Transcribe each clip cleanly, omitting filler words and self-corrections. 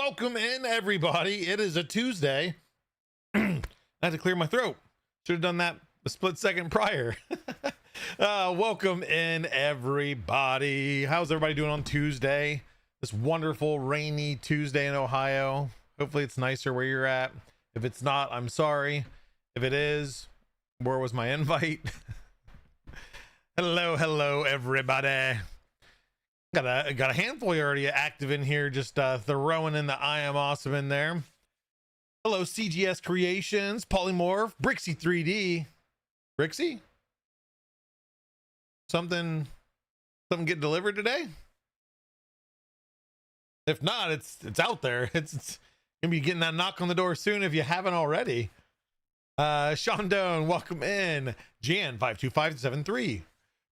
Welcome in, everybody. It is a Tuesday. I had to clear my throat. Should have done that a split second prior. Welcome in, everybody. How's everybody doing on Tuesday? This wonderful rainy Tuesday in Ohio. Hopefully it's nicer where you're at. If it's not, I'm sorry. If it is, where was my invite? Hello, everybody. Got a handful already active in here, just throwing in the I am awesome in there. Hello, CGS Creations, Polymorph, Brixie 3D. Brixie? Something get delivered today? If not, it's out there. It's gonna be getting that knock on the door soon if you haven't already. Sean Doan, welcome in. Jan 52573.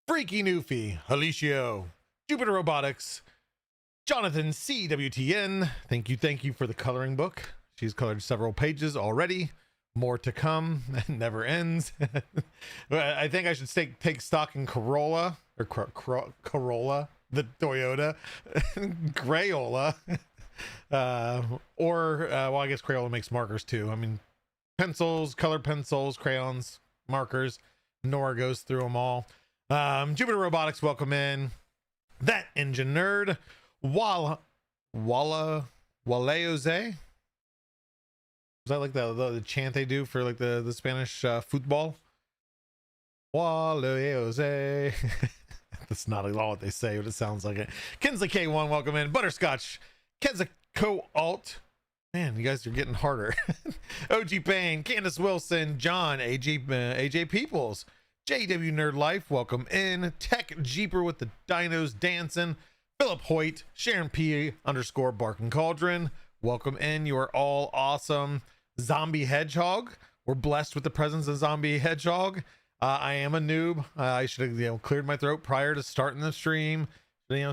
Freaky Newfie, Alicio, Jupiter Robotics, Jonathan CWTN. Thank you for the coloring book. She's colored several pages already. More to come. It never ends. I think I should take stock in Corolla or Corolla, the Toyota, Crayola, well, I guess Crayola makes markers too. I mean, pencils, colored pencils, crayons, markers. Nora goes through them all. Jupiter Robotics, welcome in. That Engine Nerd, Waleoze. Is that like the chant they do for like the Spanish football? Waleoze. That's not at all what they say, but it sounds like it. Kinsley K1, welcome in. Butterscotch, Kezuko Alt. Man, you guys are getting harder. OG Payne, Candace Wilson, John, AJ Peoples, JW Nerd Life, welcome in. Tech Jeeper with the Dinos Dancing, Philip Hoyt, Sharon P _ Barking Cauldron, welcome in. You are all awesome. Zombie Hedgehog, we're blessed with the presence of Zombie Hedgehog. I am a noob. I should have cleared my throat prior to starting the stream.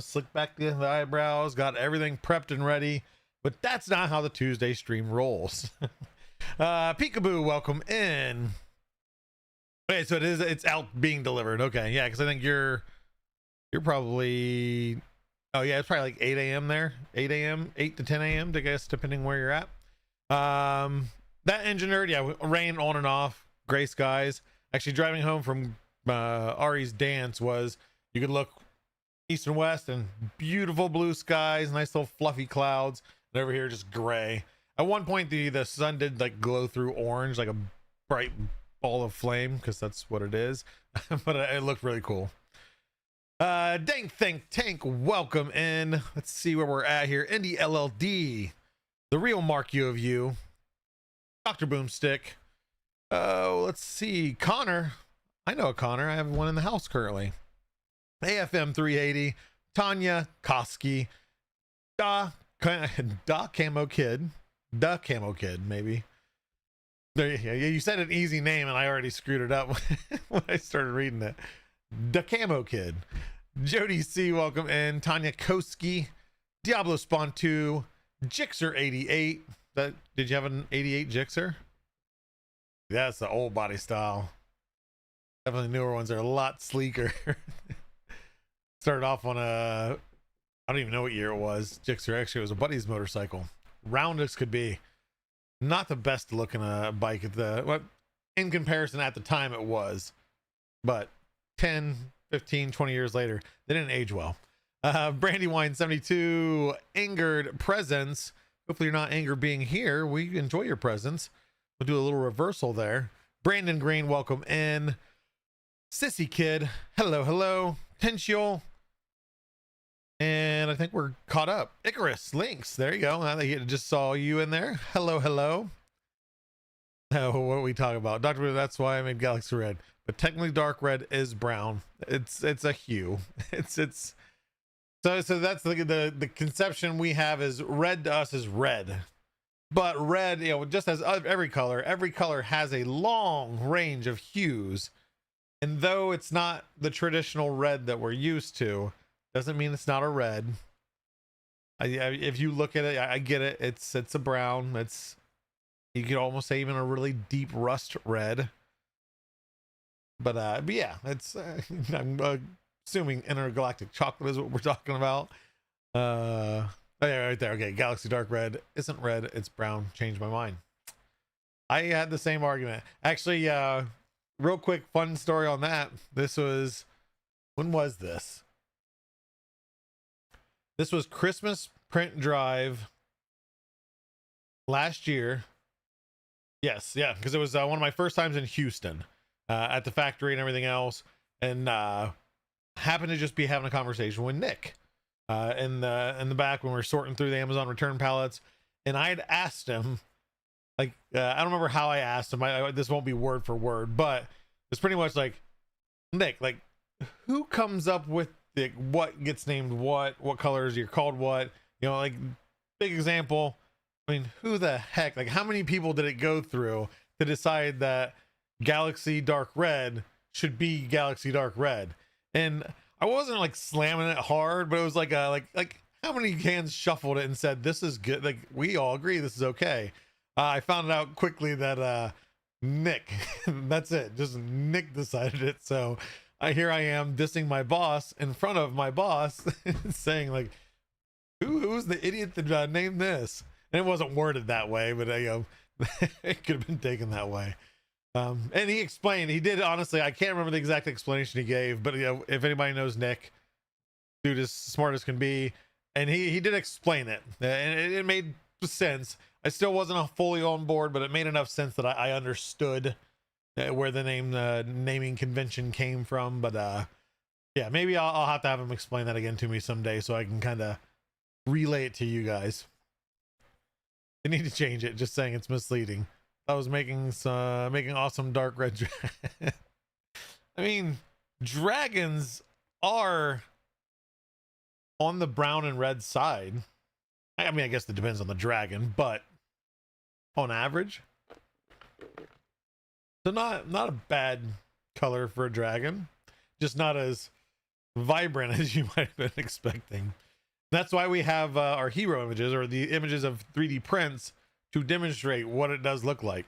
Slick back the eyebrows, got everything prepped and ready. But that's not how the Tuesday stream rolls. Peekaboo, welcome in. Okay, so it's out being delivered. Okay, yeah, because I think you're probably, oh yeah, it's probably like 8 a.m. there. 8 a.m., 8 to 10 a.m. I guess, depending where you're at. That Engine Nerd, yeah, rain on and off, gray skies. Actually, driving home from Ari's dance was, you could look east and west and beautiful blue skies, nice little fluffy clouds, and over here just gray. At one point the sun did like glow through orange, like a bright ball of flame, because that's what it is. But it looked really cool. Dank Think Tank, welcome in. Let's see where we're at here. Indie LLD, the real Mark U of you, Dr. Boomstick. Oh, let's see, Connor. I know a Connor. I have one in the house currently. AFM 380, Tanya Koski, Da Camo Kid, maybe. There you said an easy name and I already screwed it up when I started reading it. Da Camo Kid, Jody C, welcome in. Tanya Koski, Diablo Spawn 2, Jixer 88. Did you have an 88 Jixer? That's the old body style. Definitely newer ones are a lot sleeker. Started off on I don't even know what year it was. Jixer, actually, it was a buddy's motorcycle. Round as could be. Not the best looking bike in comparison at the time it was. But 10, 15, 20 years later, they didn't age well. Brandywine 72, Angered Presence. Hopefully you're not angered being here. We enjoy your presence. We'll do a little reversal there. Brandon Green, welcome in. Sissy Kid, hello. Tensiol. And I think we're caught up. Icarus Links, there you go. I just saw you in there. Hello. Oh, what are we talking about? Dr. That's why I made Galaxy Red. But technically dark red is brown. It's a hue. It's so that's the conception we have is red to us is red. But red, just as every color has a long range of hues. And though it's not the traditional red that we're used to, doesn't mean it's not a red. If you look at it, I get it. It's a brown. You could almost say even a really deep rust red. But yeah, it's I'm assuming intergalactic chocolate is what we're talking about. Oh yeah, right there. Okay, Galaxy Dark Red isn't red, it's brown. Changed my mind. I had the same argument. Actually, real quick fun story on that. This was, when was this? This was Christmas print drive last year. Yes, yeah, because it was one of my first times in Houston, at the factory and everything else, and happened to just be having a conversation with Nick in the back when we were sorting through the Amazon return pallets, and I had asked him, like, I don't remember how I asked him. This won't be word for word, but it's pretty much like, Nick, like, who comes up with what gets named what colors you're called what, you know, like, big example. I mean, who the heck, like, how many people did it go through to decide that Galaxy Dark Red should be Galaxy Dark Red? And I wasn't like slamming it hard, but it was like like how many hands shuffled it and said this is good, like we all agree this is okay. I found out quickly that Nick, that's it, just Nick decided it. So here I am dissing my boss in front of my boss, saying like, who's the idiot that named this? And it wasn't worded that way, but it could have been taken that way. And he explained, he did, honestly, I can't remember the exact explanation he gave, but if anybody knows Nick, dude is smart as can be, and he did explain it, and it made sense. I still wasn't fully on board, but it made enough sense that I understood where the naming convention came from. But yeah, maybe I'll have to have him explain that again to me someday so I can kind of relay it to you guys. I need to change it, just saying it's misleading. I was making awesome dark red I mean, dragons are on the brown and red side. I mean, I guess it depends on the dragon, but on average, so not a bad color for a dragon, just not as vibrant as you might have been expecting. That's why we have our hero images, or the images of 3D prints, to demonstrate what it does look like.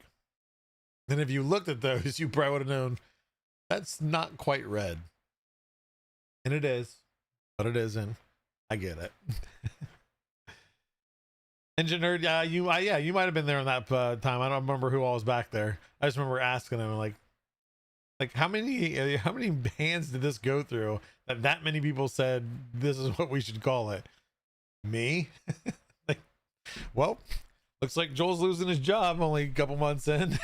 And if you looked at those, you probably would have known that's not quite red. And it is, but it isn't. I get it. Engine Nerd, yeah, you might have been there on that time. I don't remember who all was back there. I just remember asking him, like how many hands did this go through that many people said this is what we should call it? Me? Like, well, looks like Joel's losing his job only a couple months in.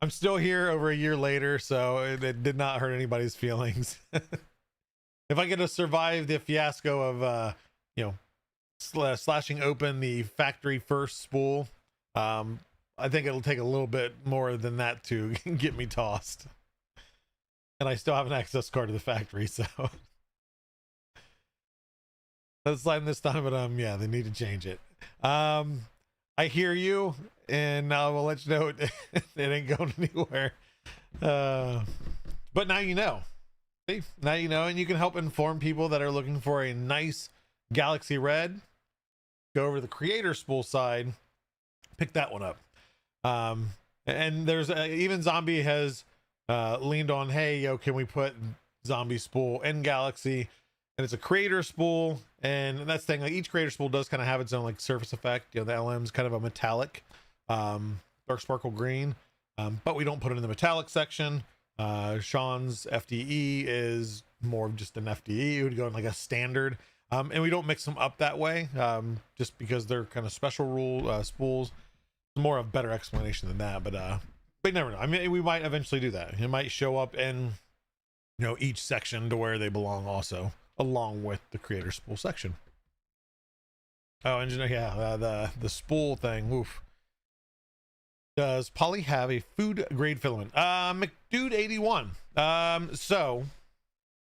I'm still here over a year later, so it did not hurt anybody's feelings. If I get to survive the fiasco of slashing open the factory first spool, I think it'll take a little bit more than that to get me tossed. And I still have an access card to the factory, so let's slide this time, but yeah, they need to change it. I hear you, and I will let you know it ain't going anywhere. But now you know. See? Now you know, and you can help inform people that are looking for a nice Galaxy Red. Go over to the creator spool side, pick that one up. And there's even Zombie has leaned on, hey, can we put Zombie spool in Galaxy? And it's a creator spool, and that's the thing, like each creator spool does kind of have its own like surface effect. The LM's kind of a metallic dark sparkle green, but we don't put it in the metallic section. Sean's FDE is more of just an FDE. It would go in like a standard, and we don't mix them up that way, just because they're kind of special rule spools. More of a better explanation than that, but you never know. I mean, we might eventually do that. It might show up in each section to where they belong also, along with the creator spool section. Oh, engineer, yeah, the spool thing. Woof. Does Poly have a food grade filament? McDude81. So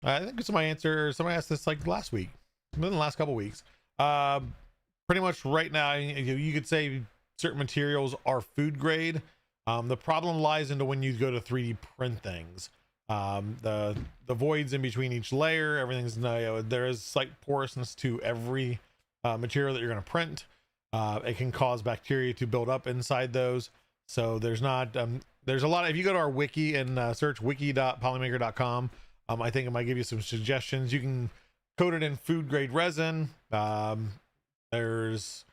I think it's my answer. Somebody asked this like last week, within the last couple weeks. Pretty much right now, you could say certain materials are food grade. The problem lies into when you go to 3D print things. The voids in between each layer, everything's there is slight porousness to every material that you're going to print. It can cause bacteria to build up inside those. So there's not there's a lot if you go to our wiki and search wiki.polymaker.com, I think it might give you some suggestions. You can coat it in food grade resin. There's,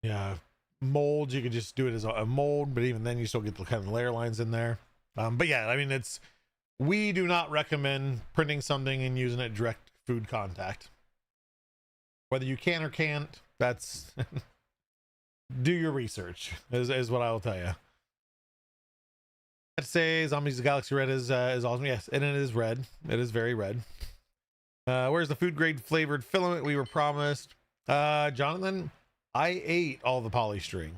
yeah, molds. You could just do it as a mold, but even then you still get the kind of layer lines in there. But yeah, I mean, we do not recommend printing something and using it direct food contact. Whether you can or can't, that's do your research is what I will tell you. I'd say Zombies of the Galaxy Red is awesome. Yes, and it is red. It is very red. Where's the food grade flavored filament we were promised? Jonathan, I ate all the polystring.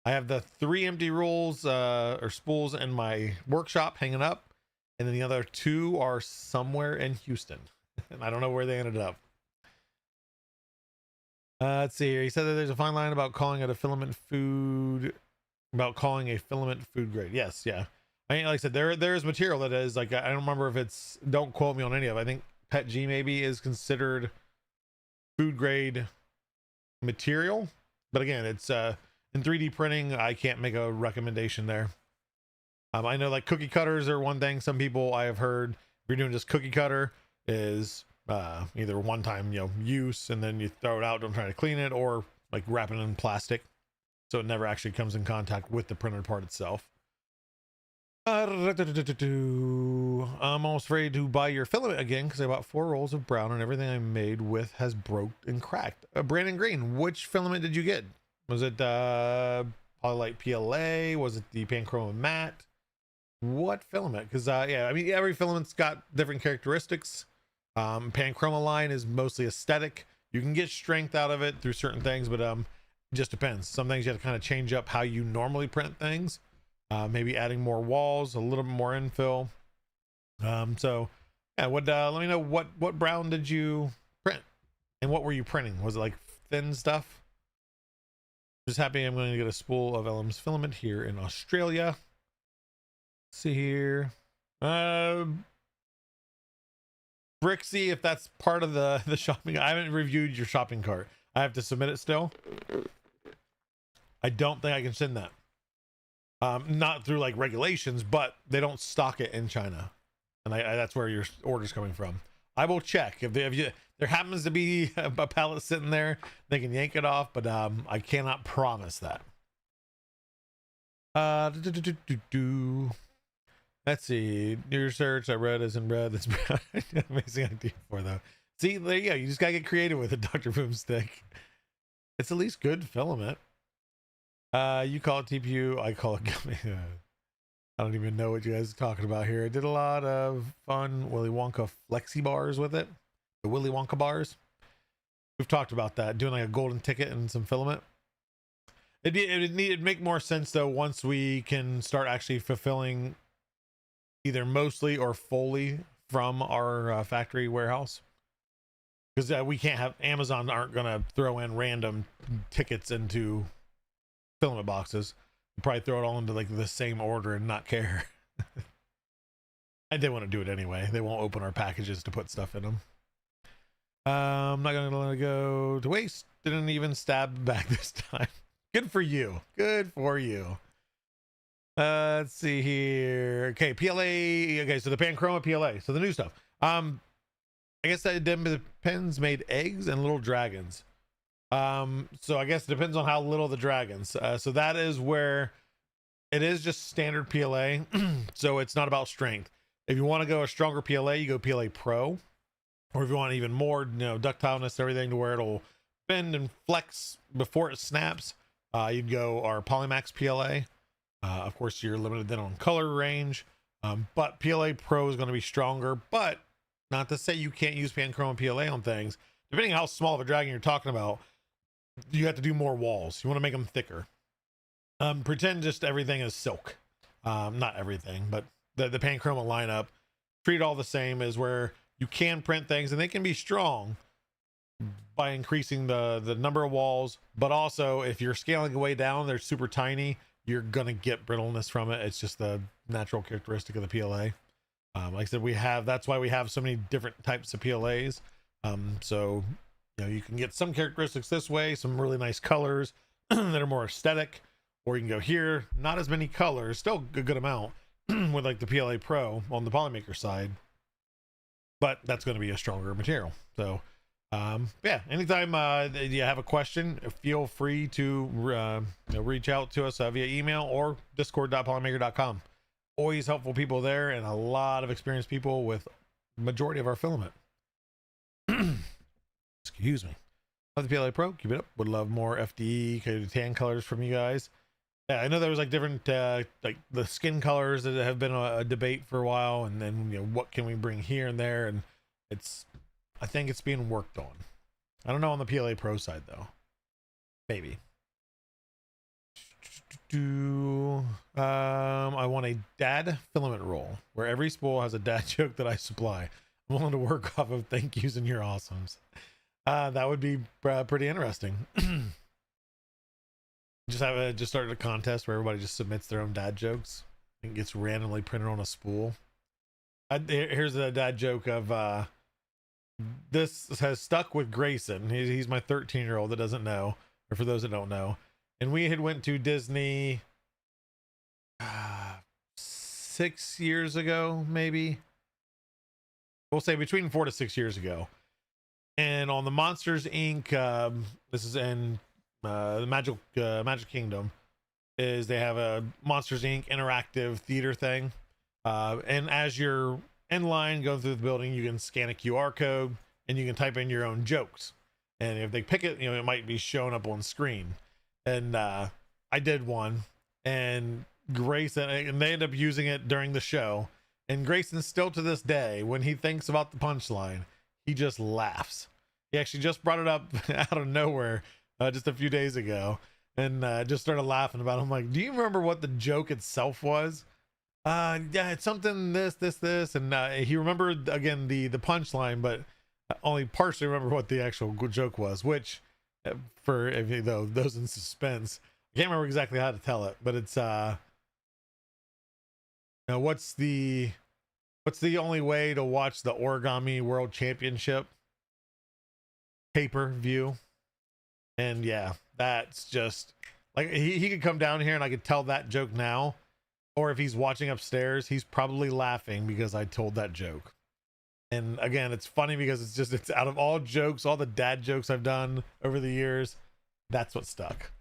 I have the 3 empty rolls or spools in my workshop hanging up, and then the other 2 are somewhere in Houston. And I don't know where they ended up. Let's see here. He said that there's a fine line about calling it a filament food, about calling a filament food grade. Yes, yeah. I mean, like I said, there is material that is like, I don't remember if it's, don't quote me on any of it. I think PET G maybe is considered food grade material, but again, it's in 3D printing, I can't make a recommendation there. I know like cookie cutters are one thing. Some people I have heard, if you're doing just cookie cutter, is either one time use and then you throw it out, don't try to clean it, or like wrapping it in plastic so it never actually comes in contact with the printed part itself. I'm almost ready to buy your filament again because I bought 4 rolls of brown and everything I made with has broke and cracked. Brandon Green, which filament did you get? Was it Polylite PLA? Was it the Panchroma matte? What filament? Because yeah, I mean, every filament's got different characteristics. Panchroma line is mostly aesthetic. You can get strength out of it through certain things, but it just depends. Some things you have to kind of change up how you normally print things. Maybe adding more walls, a little bit more infill. So yeah, let me know what brown did you print and what were you printing? Was it like thin stuff? Just happy I'm going to get a spool of LM's filament here in Australia. Let's see here. Brixie, if that's part of the shopping, I haven't reviewed your shopping cart. I have to submit it still. I don't think I can send that. Not through like regulations, but they don't stock it in China, and that's where your order's coming from. I will check if there happens to be a pallet sitting there, they can yank it off, but I cannot promise that. Let's see. Your search, I read as in red. That's amazing idea for though. See, there you go. You just gotta get creative with it, Dr. Boomstick. It's at least good filament. You call it TPU, I call it gummy. I don't even know what you guys are talking about here. I did a lot of fun Willy Wonka flexi bars with it. The Willy Wonka bars. We've talked about that. Doing like a golden ticket and some filament. It'd make more sense though once we can start actually fulfilling either mostly or fully from our factory warehouse. Because we can't have, Amazon aren't going to throw in random tickets into filament boxes. Probably throw it all into like the same order and not care. And they want to do it anyway. They won't open our packages to put stuff in them. I'm not gonna let it go to waste. Didn't even stab back this time. Good for you. Good for you. Let's see here. Okay, PLA. Okay, so the Panchroma PLA. So the new stuff. I guess that depends. Made eggs and little dragons. So I guess it depends on how little the dragons. So that is where it is just standard PLA. So it's not about strength. If you want to go a stronger PLA, you go PLA Pro. Or if you want even more, ductileness, everything to where it'll bend and flex before it snaps, you'd go our Polymax PLA. Of course, you're limited then on color range. But PLA Pro is going to be stronger. But not to say you can't use Panchroma PLA on things. Depending on how small of a dragon you're talking about, you have to do more walls. You want to make them thicker. Pretend just everything is silk. Not everything, but the Panchroma lineup, treat it all the same, is where you can print things and they can be strong by increasing the number of walls. But also, if you're scaling way down, they're super tiny, you're going to get brittleness from it. It's just the natural characteristic of the PLA. Like I said, that's why we have so many different types of PLAs. So you can get some characteristics this way, some really nice colors that are more aesthetic, or you can go here, not as many colors, still a good amount with like the PLA Pro on the Polymaker side, but that's going to be a stronger material. So Yeah, anytime you have a question, feel free to reach out to us via email or discord.polymaker.com. Always helpful people there, and a lot of experienced people with majority of our filament. Excuse me. Love the PLA Pro, keep it up. Would love more FDE tan colors from you guys. Yeah, I know there was like different like the skin colors that have been a debate for a while, and then what can we bring here and there, and I think it's being worked on. I don't know on the PLA Pro side though. Maybe. I want a dad filament roll where every spool has a dad joke that I supply. I'm willing to work off of thank yous and your awesomes. That would be pretty interesting. Just start a contest where everybody just submits their own dad jokes and gets randomly printed on a spool. Here's a dad joke of this has stuck with Grayson. He's my 13-year-old that doesn't know, or for those that don't know. And we had went to Disney 6 years ago, maybe. We'll say between 4 to 6 years ago. And on the Monsters Inc. This is in the Magic Kingdom. Is they have a Monsters Inc. interactive theater thing. And as you're in line going through the building, you can scan a QR code and you can type in your own jokes. And if they pick it, it might be showing up on screen. And I did one, and Grayson, and they end up using it during the show. And Grayson, still to this day, when he thinks about the punchline, he just laughs. He actually just brought it up out of nowhere just a few days ago, and just started laughing about it. I'm like, do you remember what the joke itself was? Yeah, it's something this, and he remembered again the punchline, but only partially remember what the actual joke was, which for those in suspense, I can't remember exactly how to tell it, but it's what's the only way to watch the Origami World Championship pay-per-view? And yeah, that's just like he could come down here and I could tell that joke now, or if he's watching upstairs, he's probably laughing because I told that joke. And again, it's funny because it's out of all jokes, all the dad jokes I've done over the years, that's what stuck.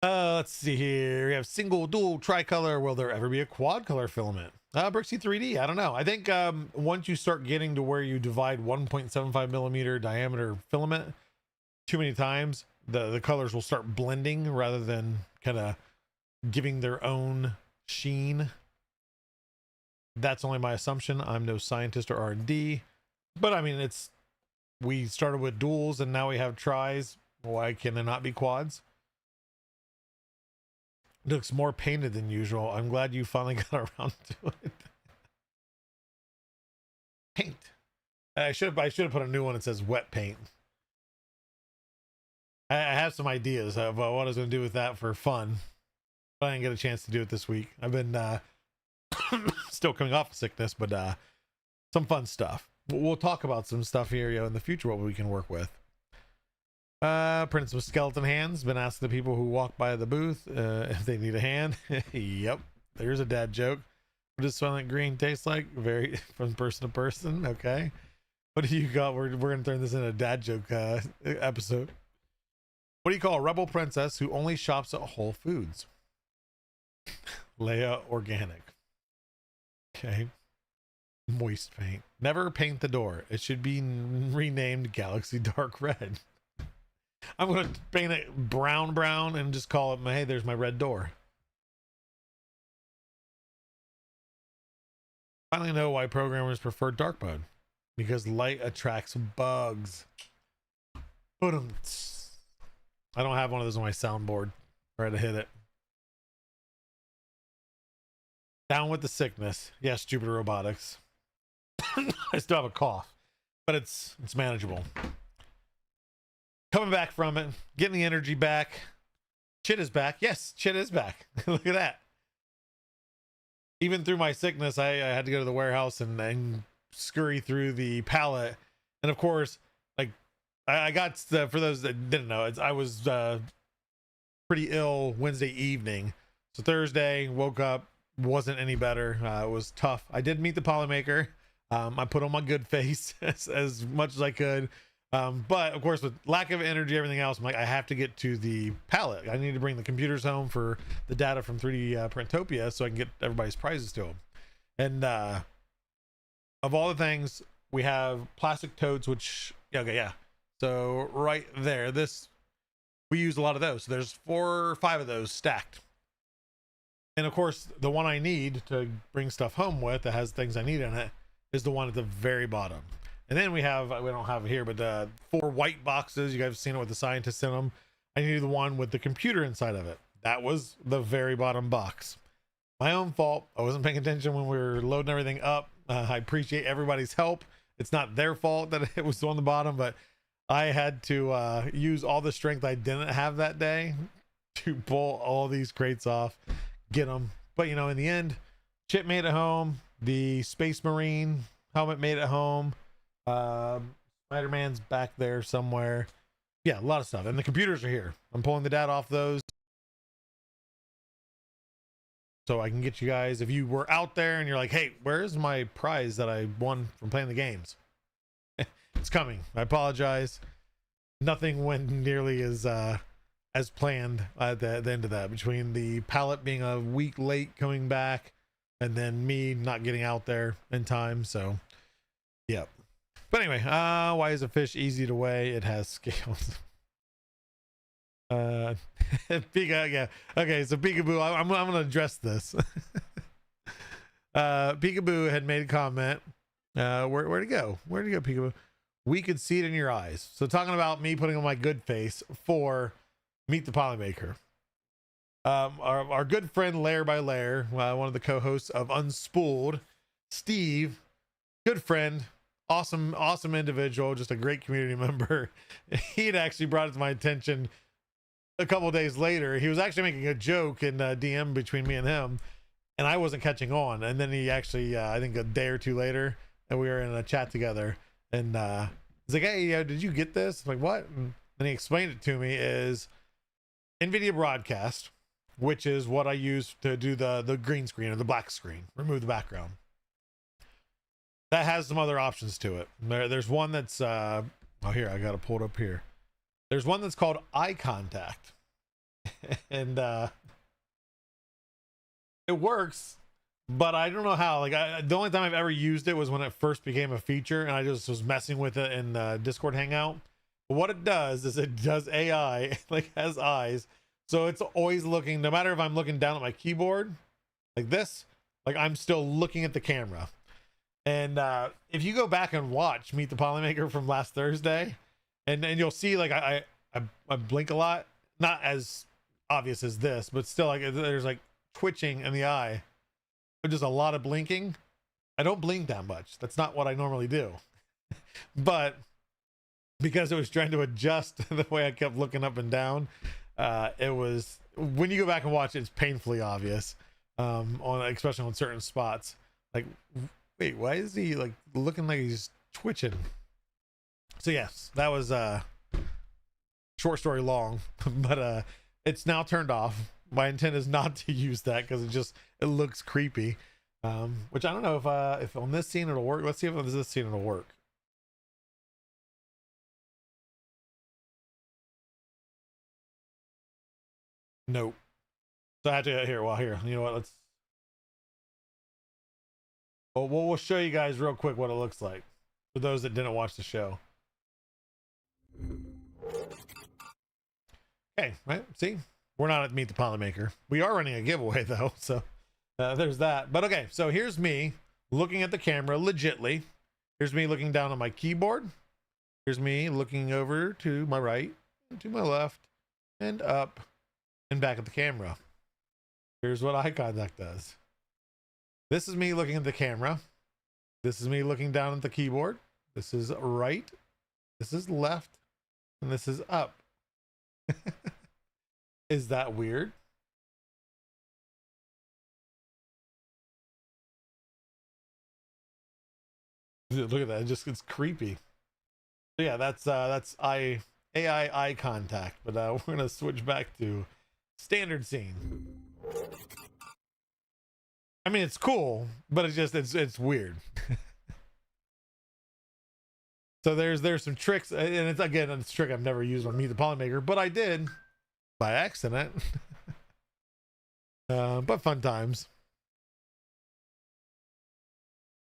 Let's see here. We have single, dual, tricolor. Will there ever be a quad color filament? Brixie 3D. I don't know. I think once you start getting to where you divide 1.75 millimeter diameter filament too many times, the colors will start blending rather than kind of giving their own sheen. That's only my assumption. I'm no scientist or R&D, but I mean, we started with duals and now we have tris. Why can there not be quads? It looks more painted than usual. I'm glad you finally got around to it. Paint. I should have put a new one that says wet paint. I have some ideas of what I was going to do with that for fun, but I didn't get a chance to do it this week. I've been still coming off of sickness, but some fun stuff. We'll talk about some stuff here in the future, what we can work with. Prince with skeleton hands. Been asking the people who walk by the booth if they need a hand. Yep, there's a dad joke. What does Silent Green taste like? Very from person to person. Okay, what do you got? We're gonna turn this into a dad joke episode. What do you call a rebel princess who only shops at Whole Foods? Leia Organic. Okay. Moist paint. Never paint the door. It should be renamed Galaxy Dark Red. I'm going to paint it brown and just call it, hey, there's my red door. Finally know why programmers prefer dark mode. Because light attracts bugs. I don't have one of those on my soundboard. Try to hit it. Down with the sickness. Yes, Jupiter Robotics. I still have a cough, but it's manageable. Coming back from it, getting the energy back. Chit is back. Yes, Chit is back. Look at that. Even through my sickness, I had to go to the warehouse and scurry through the pallet. And of course, like I got for those that didn't know, I was pretty ill Wednesday evening. So Thursday, woke up, wasn't any better. It was tough. I did meet the Polymaker. I put on my good face as much as I could. But of course, with lack of energy, everything else, I'm like, I have to get to the pallet. I need to bring the computers home for the data from 3D Printopia so I can get everybody's prizes to them. And of all the things, we have plastic totes, which, okay, yeah. So right there, we use a lot of those. So there's 4 or 5 of those stacked. And of course, the one I need to bring stuff home with that has things I need in it is the one at the very bottom. And then we don't have it here, but 4 white boxes. You guys have seen it with the scientists in them. I need the one with the computer inside of it. That was the very bottom box. My own fault. I wasn't paying attention when we were loading everything up. I appreciate everybody's help. It's not their fault that it was on the bottom, but I had to use all the strength I didn't have that day to pull all these crates off, get them. But you know, in the end, Chip made it home. The Space Marine helmet made it home. Spider-Man's back there somewhere. Yeah, a lot of stuff. And the computers are here. I'm pulling the data off those so I can get you guys, if you were out there and you're like, hey, where's my prize that I won from playing the games? It's coming. I apologize. Nothing went nearly as planned at the end of that, between the pallet being a week late coming back and then me not getting out there in time. So yeah. But anyway, why is a fish easy to weigh? It has scales. Yeah. Okay, so Peekaboo, I'm gonna address this. Peekaboo had made a comment. Where'd it go? Where'd it go, Peekaboo? We could see it in your eyes. So talking about me putting on my good face for Meet the Polymaker. Our good friend Layer by Layer, one of the co-hosts of Unspooled, Steve, good friend, awesome individual, just a great community member. He'd actually brought it to my attention a couple of days later. He was actually making a joke in DM between me and him, and I wasn't catching on. And then he actually, I think a day or two later, and we were in a chat together, and he's like, hey, did you get this? I'm like, what? And then he explained it to me is NVIDIA Broadcast, which is what I use to do the green screen or the black screen, remove the background. That has some other options to it. There's one that's oh, here, I got to pull it up here. There's one that's called eye contact. And it works, but I don't know how. Like, the only time I've ever used it was when it first became a feature, and I just was messing with it in Discord Hangout. But what it does is it does AI, like, has eyes. So it's always looking, no matter if I'm looking down at my keyboard like this, like I'm still looking at the camera. And if you go back and watch Meet the Polymaker from last Thursday, and you'll see, like, I blink a lot, not as obvious as this, but still, like, there's like twitching in the eye, but just a lot of blinking. I don't blink that much. That's not what I normally do. But because it was trying to adjust the way I kept looking up and down, it was, when you go back and watch it, it's painfully obvious, especially on certain spots. Like, wait, why is he like looking like he's twitching? So yes, that was short story long, but it's now turned off. My intent is not to use that because it looks creepy. Which I don't know if on this scene it'll work. Let's see if on this scene it'll work. Nope. So I have to here. Well, here, you know what? We'll show you guys real quick what it looks like for those that didn't watch the show. Okay, right? See, we're not at Meet the Polymaker. We are running a giveaway though, so there's that. But okay, so here's me looking at the camera legitly. Here's me looking down on my keyboard. Here's me looking over to my right, to my left, and up and back at the camera. Here's what eye contact does. This is me looking at the camera. This is me looking down at the keyboard. This is right. This is left. And this is up. Is that weird? Look at that. It's creepy. So yeah, that's AI eye contact. But we're gonna switch back to standard scene. I mean, it's cool, but it's weird. So there's some tricks, and it's again a trick I've never used on Meet the Polymaker, but I did by accident. But fun times.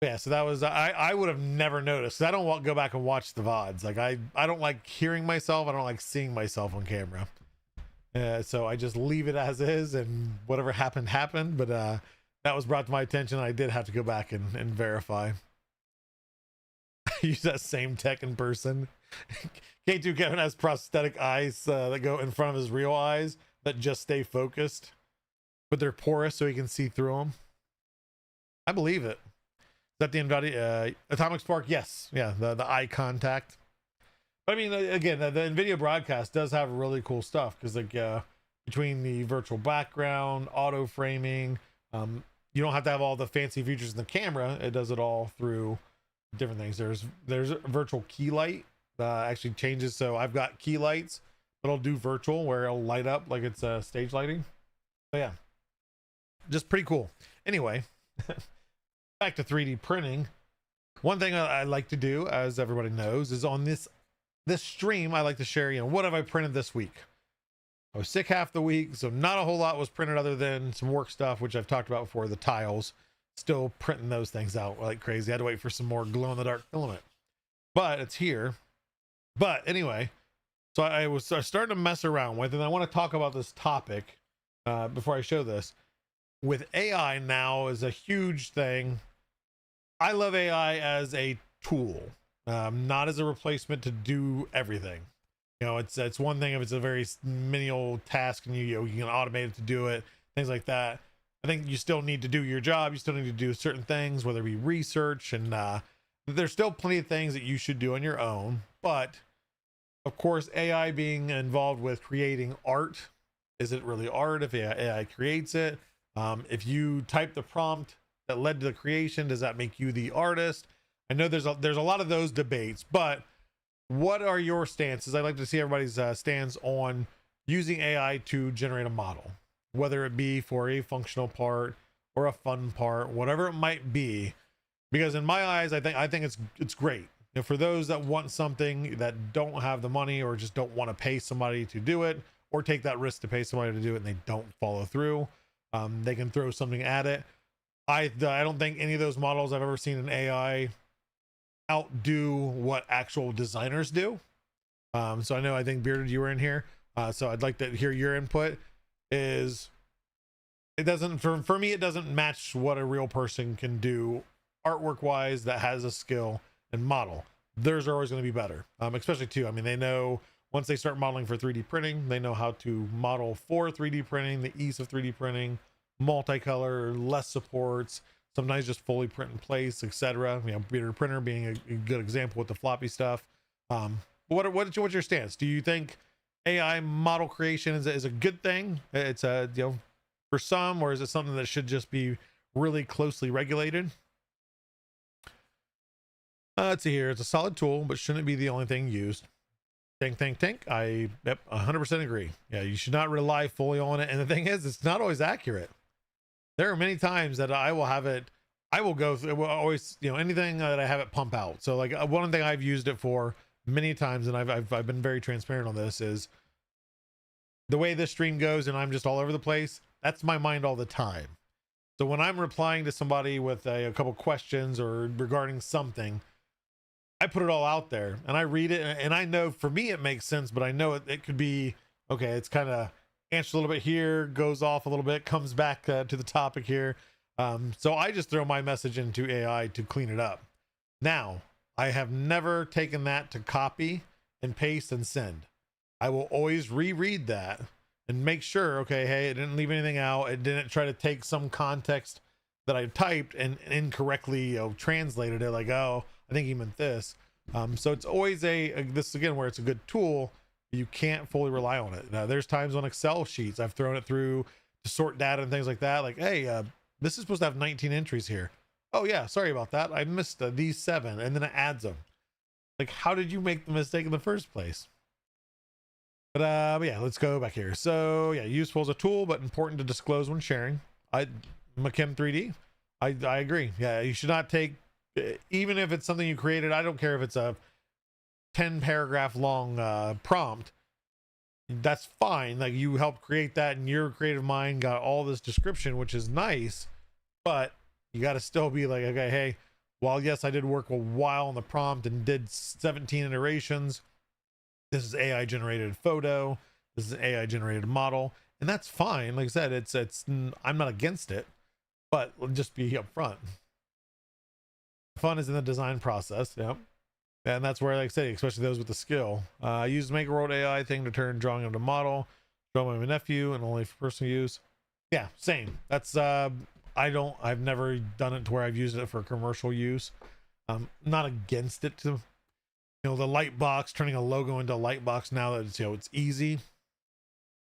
Yeah, so that was I would have never noticed. I don't go back and watch the VODs. Like I don't like hearing myself. I don't like seeing myself on camera. So I just leave it as is, and whatever happened happened. But that was brought to my attention. I did have to go back and verify. Use that same tech in person. K2 Kevin has prosthetic eyes that go in front of his real eyes that just stay focused, but they're porous so he can see through them. I believe it. Is that the NVIDIA Atomic Spark? Yes. Yeah, the eye contact. But I mean, again, the NVIDIA broadcast does have really cool stuff, because like between the virtual background, auto framing, you don't have to have all the fancy features in the camera. It does it all through different things. There's virtual key light, actually changes. So I've got key lights, but I'll do virtual where it'll light up like it's stage lighting. So yeah, just pretty cool. Anyway, back to 3D printing. One thing I like to do, as everybody knows, is on this stream, I like to share, what have I printed this week? I was sick half the week, so not a whole lot was printed other than some work stuff, which I've talked about before, the tiles. Still printing those things out like crazy. I had to wait for some more glow in the dark filament, but it's here. But anyway, so I was starting to mess around with, and I want to talk about this topic before I show this. With AI now is a huge thing. I love AI as a tool, not as a replacement to do everything. It's one thing if it's a very menial task and you can automate it to do it, things like that. I think you still need to do your job. You still need to do certain things, whether it be research, and there's still plenty of things that you should do on your own. But of course, AI being involved with creating art, is it really art if AI creates it? If you type the prompt that led to the creation, does that make you the artist? I know there's a lot of those debates, but what are your stances? I'd like to see everybody's stance on using AI to generate a model, whether it be for a functional part or a fun part, whatever it might be. Because in my eyes, I think it's great. For those that want something that don't have the money, or just don't want to pay somebody to do it, or take that risk to pay somebody to do it and they don't follow through, they can throw something at it. I don't think any of those models I've ever seen in AI outdo what actual designers do. So I think Bearded, you were in here. So I'd like to hear your input. It doesn't, for me, it doesn't match what a real person can do artwork wise that has a skill and model. Theirs are always going to be better, especially too. I mean, they know once they start modeling for 3D printing, they know how to model for 3D printing, the ease of 3D printing, multicolor, less supports, sometimes just fully print in place, etc. Bearded printer being a good example with the floppy stuff. What's your stance? Do you think AI model creation is a good thing? It's for some, or is it something that should just be really closely regulated? Let's see here. It's a solid tool, but shouldn't be the only thing used. Think. I 100% agree. Yeah, you should not rely fully on it. And the thing is, it's not always accurate. There are many times that I will go through, it will always, anything that I have it pump out. So like one thing I've used it for many times, and I've been very transparent on this, is the way this stream goes and I'm just all over the place. That's my mind all the time. So when I'm replying to somebody with a couple questions or regarding something, I put it all out there and I read it, and I know for me it makes sense, but I know it could be, okay, it's kind of answered a little bit here, goes off a little bit, comes back to the topic here. So I just throw my message into AI to clean it up. Now, I have never taken that to copy and paste and send. I will always reread that and make sure, okay, hey, it didn't leave anything out. It didn't try to take some context that I typed and incorrectly translated it, like, oh, I think he meant this. So it's always this again, where it's a good tool, you can't fully rely on it. Now, there's times on Excel sheets I've thrown it through to sort data and things like that. Like, hey, this is supposed to have 19 entries here. Oh yeah, sorry about that. I missed these 7, and then it adds them. Like, how did you make the mistake in the first place? But yeah, let's go back here. So yeah, useful as a tool, but important to disclose when sharing. Machem 3D. I agree. Yeah, you should not take, even if it's something you created. I don't care if it's a 10 paragraph long prompt, that's fine. Like, you helped create that, and your creative mind got all this description, which is nice, but you got to still be like, okay, hey, while yes, I did work a while on the prompt and did 17 iterations, this is AI generated photo, this is AI generated model, and that's fine. Like I said, it's I'm not against it, but just be upfront. Fun is in the design process. Yep. And that's where, like I say, especially those with the skill. I used Make a World AI thing to turn drawing into model, draw my nephew, and only for personal use. Yeah, same. That's I've never done it to where I've used it for commercial use. Not against it to, the light box, turning a logo into a light box now that it's, it's easy.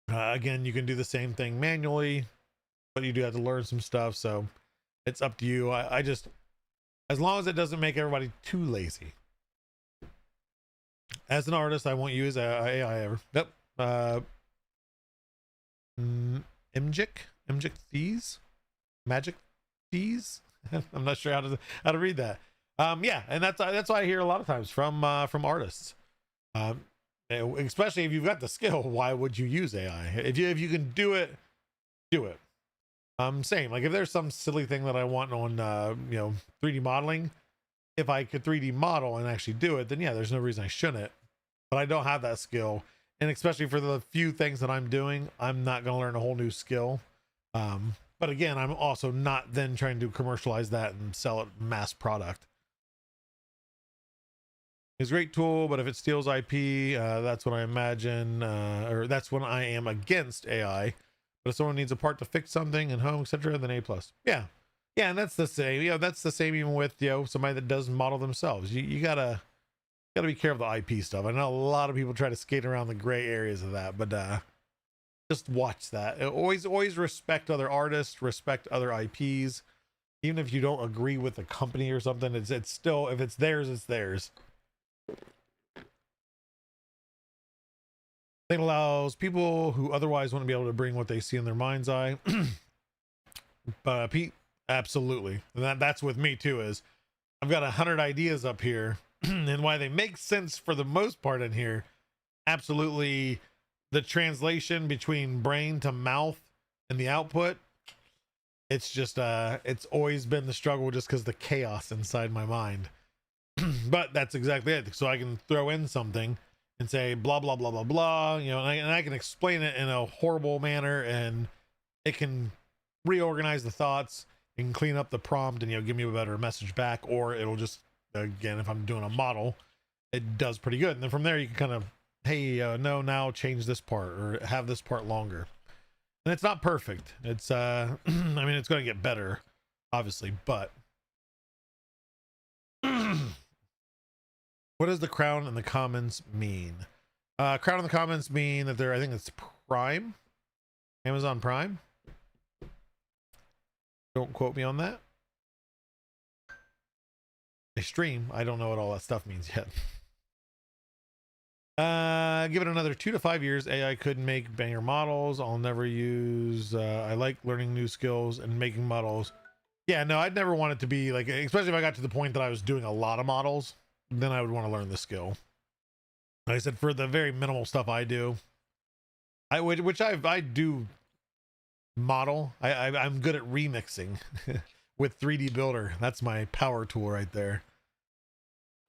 Again, you can do the same thing manually, but you do have to learn some stuff. So it's up to you. I just, as long as it doesn't make everybody too lazy. As an artist, I won't use AI ever. Yep. Imgic Thieves? Magic Thieves? I'm not sure how to read that. Yeah, and that's why I hear a lot of times from artists. Especially if you've got the skill, why would you use AI? If you can do it, do it. Same. Like, if there's some silly thing that I want on 3D modeling, if I could 3D model and actually do it, then yeah, there's no reason I shouldn't. But I don't have that skill, and especially for the few things that I'm doing, I'm not going to learn a whole new skill. But again, I'm also not then trying to commercialize that and sell it mass product. It's a great tool, but if it steals IP, that's when I imagine, or that's when I am against AI. But if someone needs a part to fix something in home, etc., then A+. Yeah. Yeah, and that's the same. That's the same even with somebody that does model themselves. You gotta be careful of the IP stuff. I know a lot of people try to skate around the gray areas of that, but just watch that. Always respect other artists, respect other IPs, even if you don't agree with the company or something. It's still, if it's theirs, it's theirs. It allows people who otherwise wouldn't be able to bring what they see in their mind's eye. But Pete. Absolutely. And that's with me too, is I've got 100 ideas up here and why they make sense for the most part in here. Absolutely. The translation between brain to mouth and the output, it's just it's always been the struggle, just because the chaos inside my mind. But that's exactly it. So I can throw in something and say blah blah blah blah blah, and I can explain it in a horrible manner, and it can reorganize the thoughts and clean up the prompt and give me a better message back. Or it'll just, again, if I'm doing a model, it does pretty good, and then from there you can kind of, hey, no, now change this part or have this part longer. And it's not perfect. It's I mean, it's going to get better, obviously, but what does the crown in the comments mean? Crown in the comments mean that I think it's Prime, Amazon Prime. Don't quote me on that. I stream. I don't know what all that stuff means yet. Give it another 2 to 5 years. AI could make banger models. I'll never use. I like learning new skills and making models. Yeah, no, I'd never want it to be like, especially if I got to the point that I was doing a lot of models, then I would want to learn the skill. Like I said, for the very minimal stuff I do, I do model. I'm good at remixing with 3D Builder. That's my power tool right there.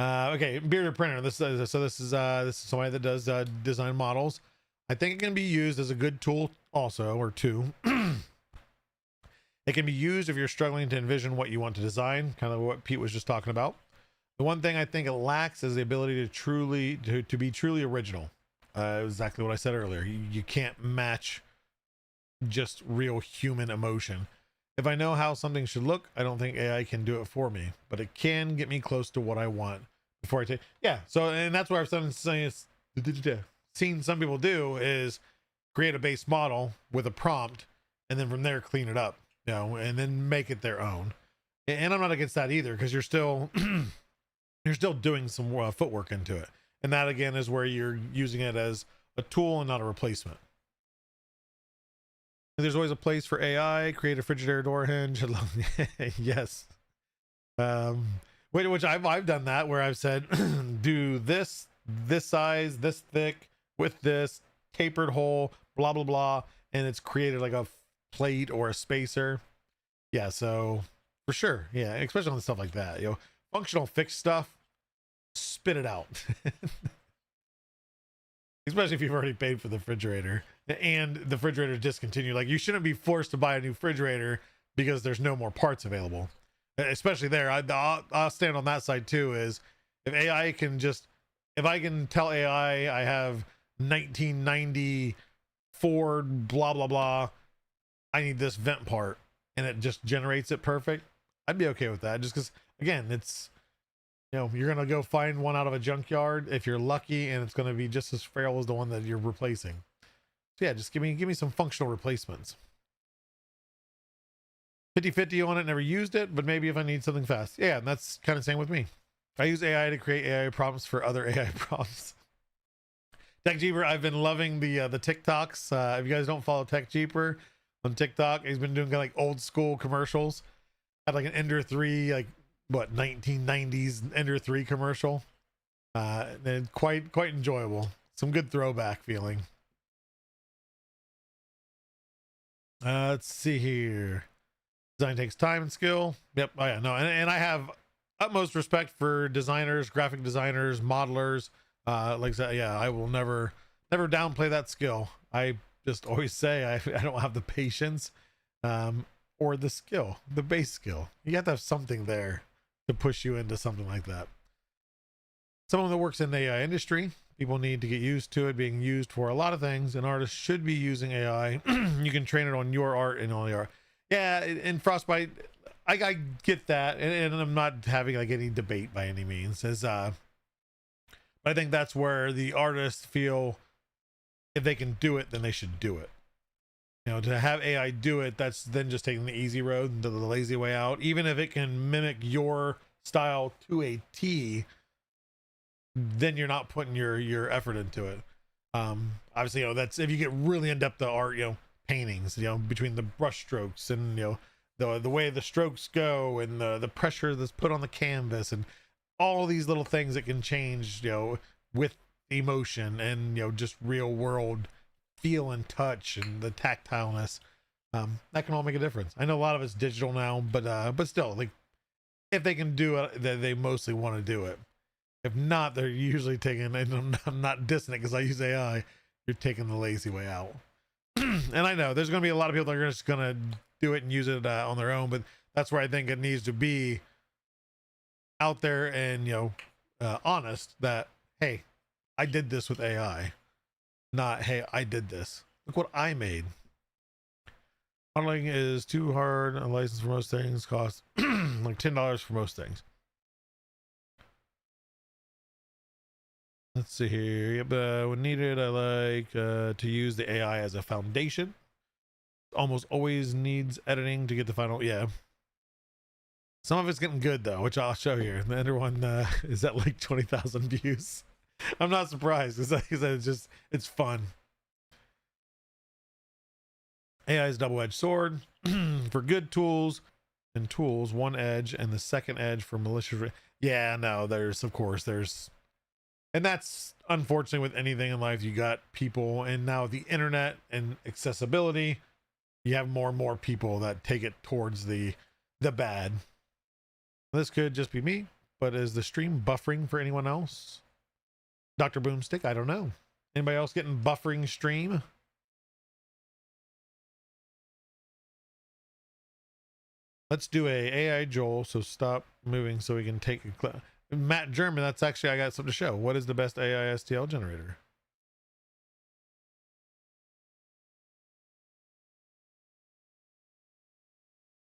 Okay, bearded printer. This is somebody that does design models. I think it can be used as a good tool also, or two. It can be used if you're struggling to envision what you want to design, kind of what Pete was just talking about. The one thing I think it lacks is the ability to be truly original. Exactly what I said earlier. You can't match just real human emotion. If I know how something should look, I don't think AI can do it for me, but it can get me close to what I want before I take. Yeah. So, and that's where I've seen some people do is create a base model with a prompt, and then from there clean it up, and then make it their own. And I'm not against that either, because you're still doing some footwork into it, and that again is where you're using it as a tool and not a replacement. There's always a place for AI. Create a Frigidaire door hinge. Yes. Which I've done that, where I've said, do this this size, this thick, with this tapered hole, blah blah blah, and it's created like a plate or a spacer. Yeah, so for sure, yeah, especially on stuff like that, functional fixed stuff, spit it out. Especially if you've already paid for the refrigerator and the refrigerator is discontinued. Like, you shouldn't be forced to buy a new refrigerator because there's no more parts available. Especially there, I'll stand on that side too. Is if AI can just, if I can tell AI I have 1990 Ford blah blah blah, I need this vent part, and it just generates it perfect, I'd be okay with that. Just because, again, it's, you're gonna go find one out of a junkyard if you're lucky, and it's gonna be just as frail as the one that you're replacing. So yeah, just give me some functional replacements. 50-50 on it, never used it, but maybe if I need something fast. Yeah, and that's kind of the same with me. I use AI to create AI prompts for other AI prompts. Tech Jeeper, I've been loving the TikToks. If you guys don't follow Tech Jeeper on TikTok, he's been doing kind of like old school commercials. Had like an Ender 3, like what, 1990s Ender 3 commercial. And quite enjoyable. Some good throwback feeling. Let's see here. Design takes time and skill. Yep. Oh yeah, no, and I have utmost respect for designers, graphic designers, modelers. Like I said, yeah, I will never downplay that skill. I just always say I don't have the patience or the skill, the base skill. You have to have something there to push you into something like that. Someone that works in the AI industry, people need to get used to it being used for a lot of things, and artists should be using AI. You can train it on your art and all your art. Yeah, in Frostbite, I get that, and I'm not having like any debate by any means. But I think that's where the artists feel if they can do it, then they should do it. To have AI do it, that's then just taking the easy road, the lazy way out. Even if it can mimic your style to a T, then you're not putting your effort into it. Obviously, that's if you get really in depth to art, paintings, between the brush strokes and the way the strokes go and the pressure that's put on the canvas and all these little things that can change, with emotion and just real world feel and touch and the tactileness. That can all make a difference. I know a lot of it's digital now, but still, like, if they can do it, they mostly want to do it. If not, they're usually taking, and I'm not dissing it because I use AI, you're taking the lazy way out. And I know there's going to be a lot of people that are just going to do it and use it on their own, but that's where I think it needs to be out there and, honest that, hey, I did this with AI. Not, hey, I did this. Look what I made. Modeling is too hard. A license for most things costs like $10 for most things. Let's see here. Yep, when needed, I like to use the AI as a foundation. Almost always needs editing to get the final. Yeah. Some of it's getting good though, which I'll show here. The Ender one is at like 20,000 views. I'm not surprised because it's fun. AI is double-edged sword for good tools and tools, one edge, and the second edge for malicious. Yeah, no, and that's unfortunately with anything in life. You got people, and now the internet and accessibility, you have more and more people that take it towards the bad. This could just be me, but is the stream buffering for anyone else? Dr. Boomstick, I don't know. Anybody else getting buffering stream? Let's do a AI Joel, so stop moving so we can take a clip. Matt German, that's actually, I got something to show. What is the best AI STL generator?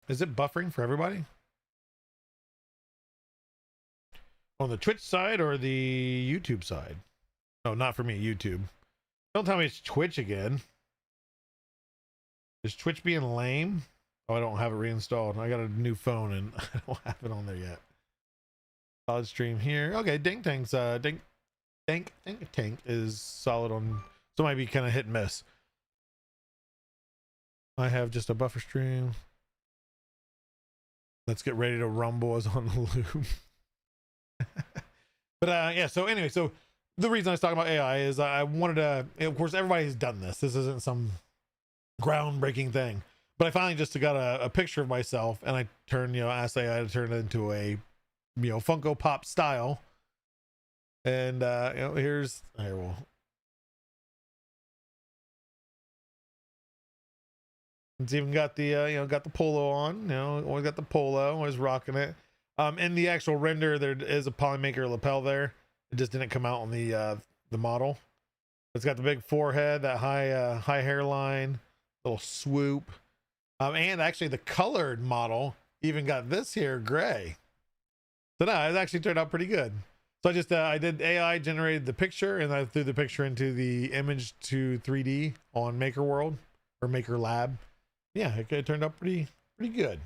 Is it buffering for everybody? On the Twitch side or the YouTube side? No, not for me, YouTube. Don't tell me it's Twitch again. Is Twitch being lame? Oh, I don't have it reinstalled. I got a new phone and I don't have it on there yet. Solid stream here. Okay, Dink Tank's Tank is solid on, so it might be kind of hit and miss. I have just a buffer stream. Let's get ready to rumble is on the loop. But yeah, so anyway, so the reason I was talking about AI is I wanted to, of course, everybody's done this. This isn't some groundbreaking thing, but I finally just got a picture of myself, and I turned, asked AI to turn it into a, Funko Pop style. And, here we'll, it's even got the, got the polo on, always got the polo, always rocking it. In the actual render, there is a Polymaker lapel there. It just didn't come out on the model. It's got the big forehead, that high hairline, little swoop. And actually the colored model even got this here gray. So no, it actually turned out pretty good. So I just, I did AI generated the picture, and I threw the picture into the image to 3D on Maker World or Maker Lab. Yeah, it turned out pretty good.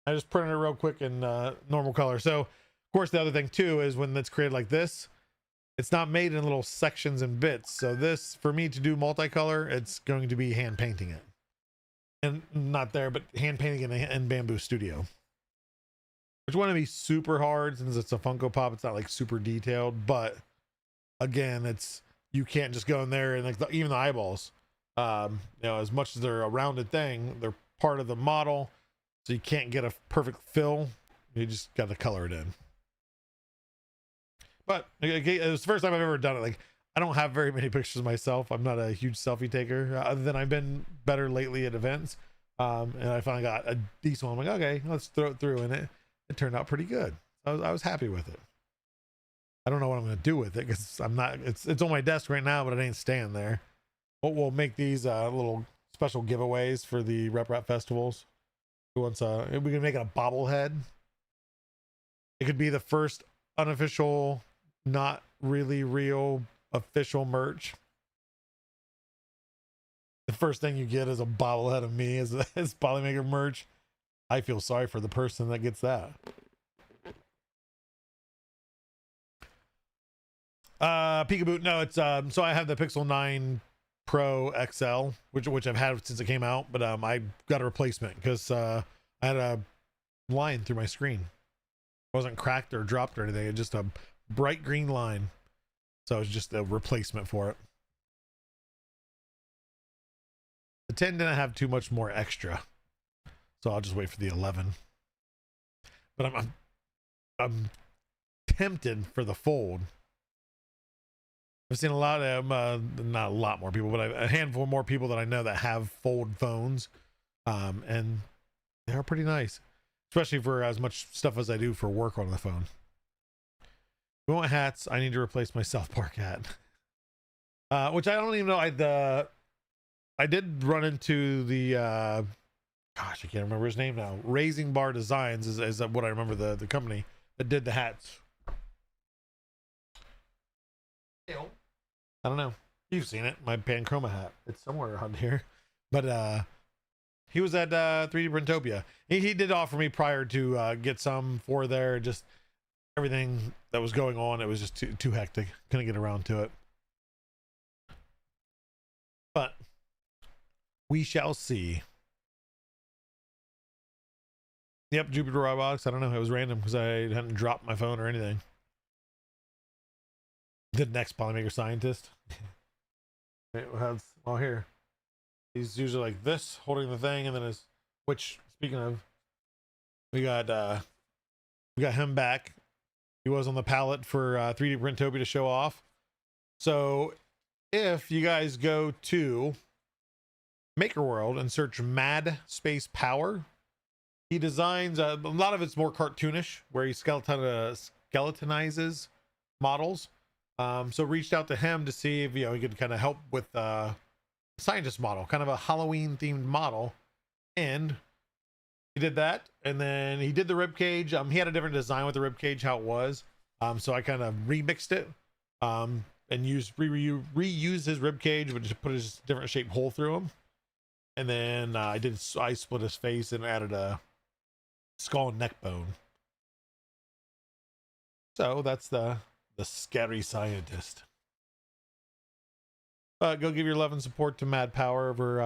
I just printed it real quick in normal color. So of course the other thing too is when it's created like this, it's not made in little sections and bits. So this, for me to do multicolor, it's going to be hand painting it. And not there, but hand painting in Bamboo Studio. Which wouldn't be super hard since it's a Funko Pop. It's not like super detailed, but again, you can't just go in there and like even the eyeballs, as much as they're a rounded thing, they're part of the model. So you can't get a perfect fill. You just got to color it in. But it was the first time I've ever done it. Like, I don't have very many pictures of myself. I'm not a huge selfie taker, other than I've been better lately at events. And I finally got a decent one. I'm like, okay, let's throw it through. And it turned out pretty good. I was happy with it. I don't know what I'm going to do with it because it's on my desk right now, but it ain't staying there. But we'll make these little special giveaways for the Rep festivals. We can make it a bobblehead. It could be the first unofficial, not really real official merch. The first thing you get is a bobblehead of me as Polymaker merch. I feel sorry for the person that gets that. Peekaboo. No, it's so I have the Pixel 9 Pro XL, which I've had since it came out, but I got a replacement because I had a line through my screen. It wasn't cracked or dropped or anything. It's just a bright green line. So it's just a replacement for it. The 10 didn't have too much more extra, so I'll just wait for the 11. But I'm tempted for the Fold. I've seen a lot of not a lot more people, but a handful more people that I know that have Fold phones, and they're pretty nice, especially for as much stuff as I do for work on the phone. We want hats. I need to replace my South Park hat, which I don't even know. I did run into the gosh, I can't remember his name now. Raising Bar Designs is what I remember, the company that did the hats. I don't know. You've seen it. My Panchroma hat. It's somewhere around here. But he was at 3D Printopia. He did offer me prior to get some for there. Just everything that was going on, it was just too hectic. Couldn't get around to it. But we shall see. Yep, Jupiter Robotics. I don't know. It was random because I hadn't dropped my phone or anything. The next Polymaker scientist. Oh, here. He's usually like this, holding the thing, and then which, speaking of, we got him back. He was on the palette for 3D Printopia to show off. So if you guys go to Maker World and search Mad Space Power, he designs a lot of it's more cartoonish, where he skeletonizes models. So reached out to him to see if he could kind of help with scientist model, kind of a Halloween themed model, and he did that. And then he did the rib cage. He had a different design with the rib cage, how it was. So I kind of remixed it and reused his rib cage, but just put his different shaped hole through him. And then I split his face and added a skull and neck bone. So that's the scary scientist. Go give your love and support to Mad Power over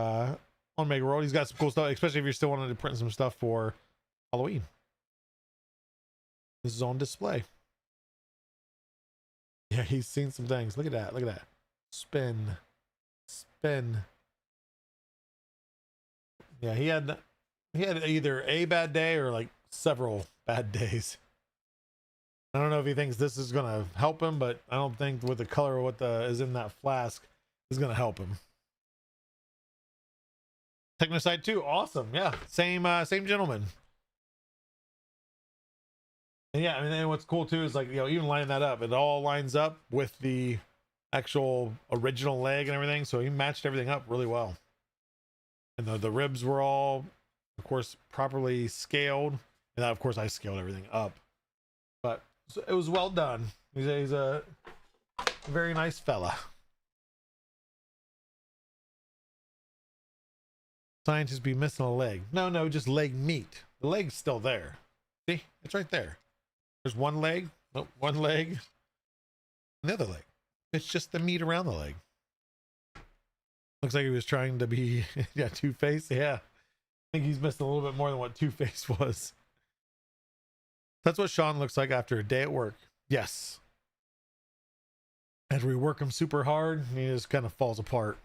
on Maker World. He's got some cool stuff, especially if you're still wanting to print some stuff for Halloween. This is on display. Yeah, he's seen some things. Look at that. Look at that. Spin. Spin. Yeah, he had either a bad day or like several bad days. I don't know if he thinks this is gonna help him, but I don't think with the color of what is in that flask is gonna help him. Technoside 2, awesome. Yeah, same gentleman. And yeah, I mean, and what's cool too is like, you know, even lining that up, it all lines up with the actual original leg and everything. So he matched everything up really well. And the ribs were all, of course, properly scaled. And then, of course, I scaled everything up. But it was well done. He's a very nice fella. Scientists be missing a leg. No, just leg meat. The leg's still there. See, it's right there. There's one leg, nope, one leg, and the other leg. It's just the meat around the leg. Looks like he was trying to be, yeah, Two-Face. Yeah, I think he's missing a little bit more than what Two-Face was. That's what Sean looks like after a day at work. Yes. After we work him super hard, he just kind of falls apart.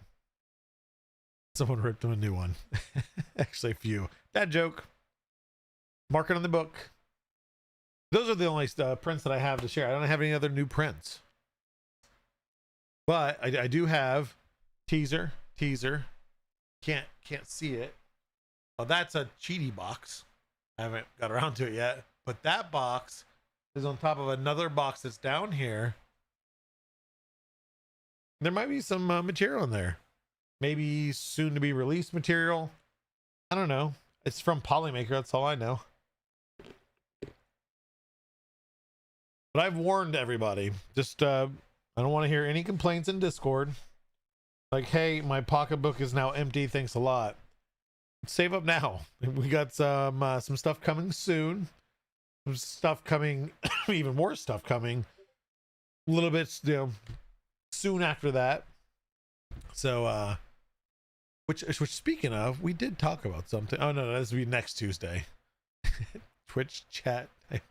Someone ripped him a new one. Actually, a few. That joke. Mark it on the book. Those are the only prints that I have to share. I don't have any other new prints. But I do have teaser. Can't see it. Oh, that's a Cheaty box. I haven't got around to it yet. But that box is on top of another box that's down here. There might be some material in there. Maybe soon to be released material. I don't know. It's from Polymaker. That's all I know. But I've warned everybody. Just, I don't want to hear any complaints in Discord. Like, hey, my pocketbook is now empty. Thanks a lot. Save up now. We got some stuff coming soon. Some stuff coming, even more stuff coming. A little bit, you know, soon after that. So, which speaking of, we did talk about something. Oh no, this will be next Tuesday. Twitch chat. It's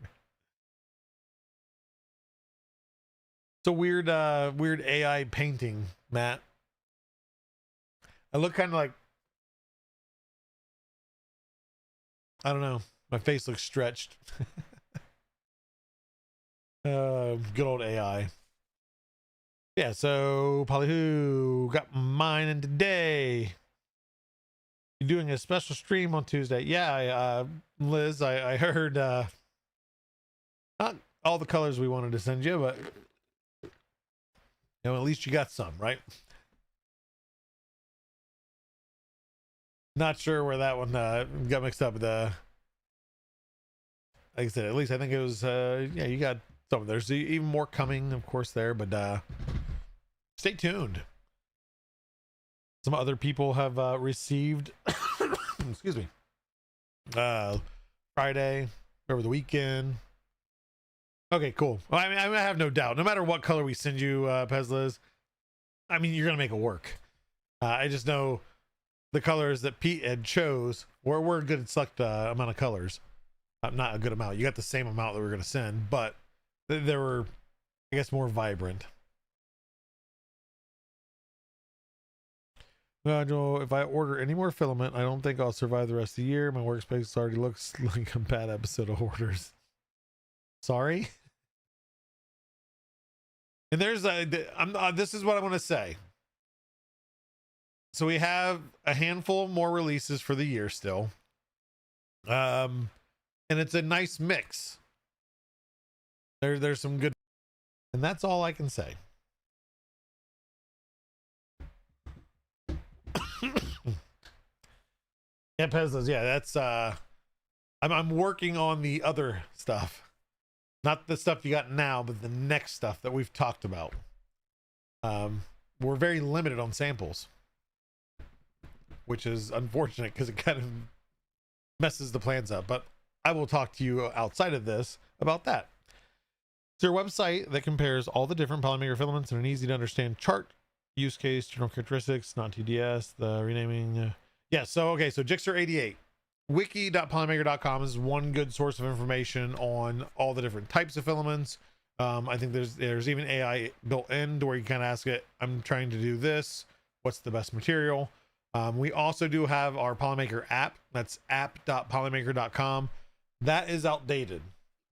a weird AI painting, Matt. I look kind of like, I don't know. My face looks stretched. Good old AI. Yeah, so Polyhoo got mine in today. You're doing a special stream on Tuesday. Yeah, Liz, I heard not all the colors we wanted to send you, but you know, at least you got some, right? Not sure where that one got mixed up with like I said, at least I think it was yeah, you got some. There's even more coming, of course, there, but stay tuned. Some other people have received excuse me, Friday, over the weekend. Okay, cool. Well, I mean, I have no doubt, no matter what color we send you, Pezlas, I mean, you're gonna make it work. I just know the colors that Pete had chose were a good select amount of colors. Not a good amount. You got the same amount that we were going to send, but they were, I guess, more vibrant. Joel, if I order any more filament, I don't think I'll survive the rest of the year. My workspace already looks like a bad episode of Hoarders. Sorry. And there's this is what I want to say. So we have a handful more releases for the year still. And it's a nice mix. There's some good, and that's all I can say. Yeah, Pezlas, yeah, that's I'm working on the other stuff. Not the stuff you got now, but the next stuff that we've talked about. We're very limited on samples, which is unfortunate because it kind of messes the plans up, but I will talk to you outside of this about that. It's your website that compares all the different Polymaker filaments in an easy to understand chart, use case, general characteristics, not TDS, the renaming. Yeah, so okay, so Jixer88. Wiki.polymaker.com is one good source of information on all the different types of filaments, I think there's even AI built in to where you kind of ask it, I'm trying to do this, what's the best material. We also do have our Polymaker app. That's app.polymaker.com. That is outdated.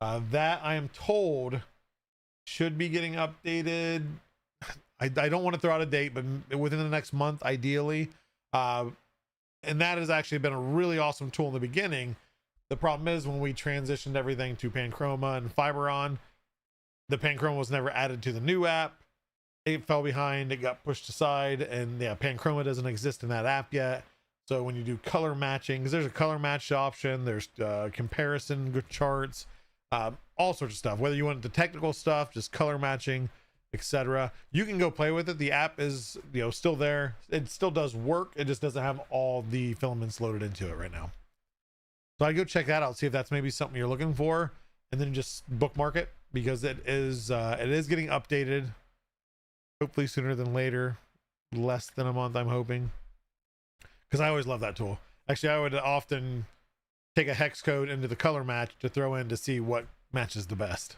That I am told should be getting updated. I don't want to throw out a date, but within the next month, ideally. And that has actually been a really awesome tool in the beginning. The problem is when we transitioned everything to Panchroma and Fiberon, the Panchroma was never added to the new app. It fell behind, it got pushed aside, and yeah, Panchroma doesn't exist in that app yet. So when you do color matching, because there's a color match option, there's comparison charts, all sorts of stuff. Whether you want the technical stuff, just color matching, etc. You can go play with it. The app is, still there. It still does work. It just doesn't have all the filaments loaded into it right now. So I'd go check that out, see if that's maybe something you're looking for, and then just bookmark it, because it is getting updated. Hopefully sooner than later, less than a month, I'm hoping, because I always love that tool. Actually, I would often take a hex code into the color match to throw in to see what matches the best.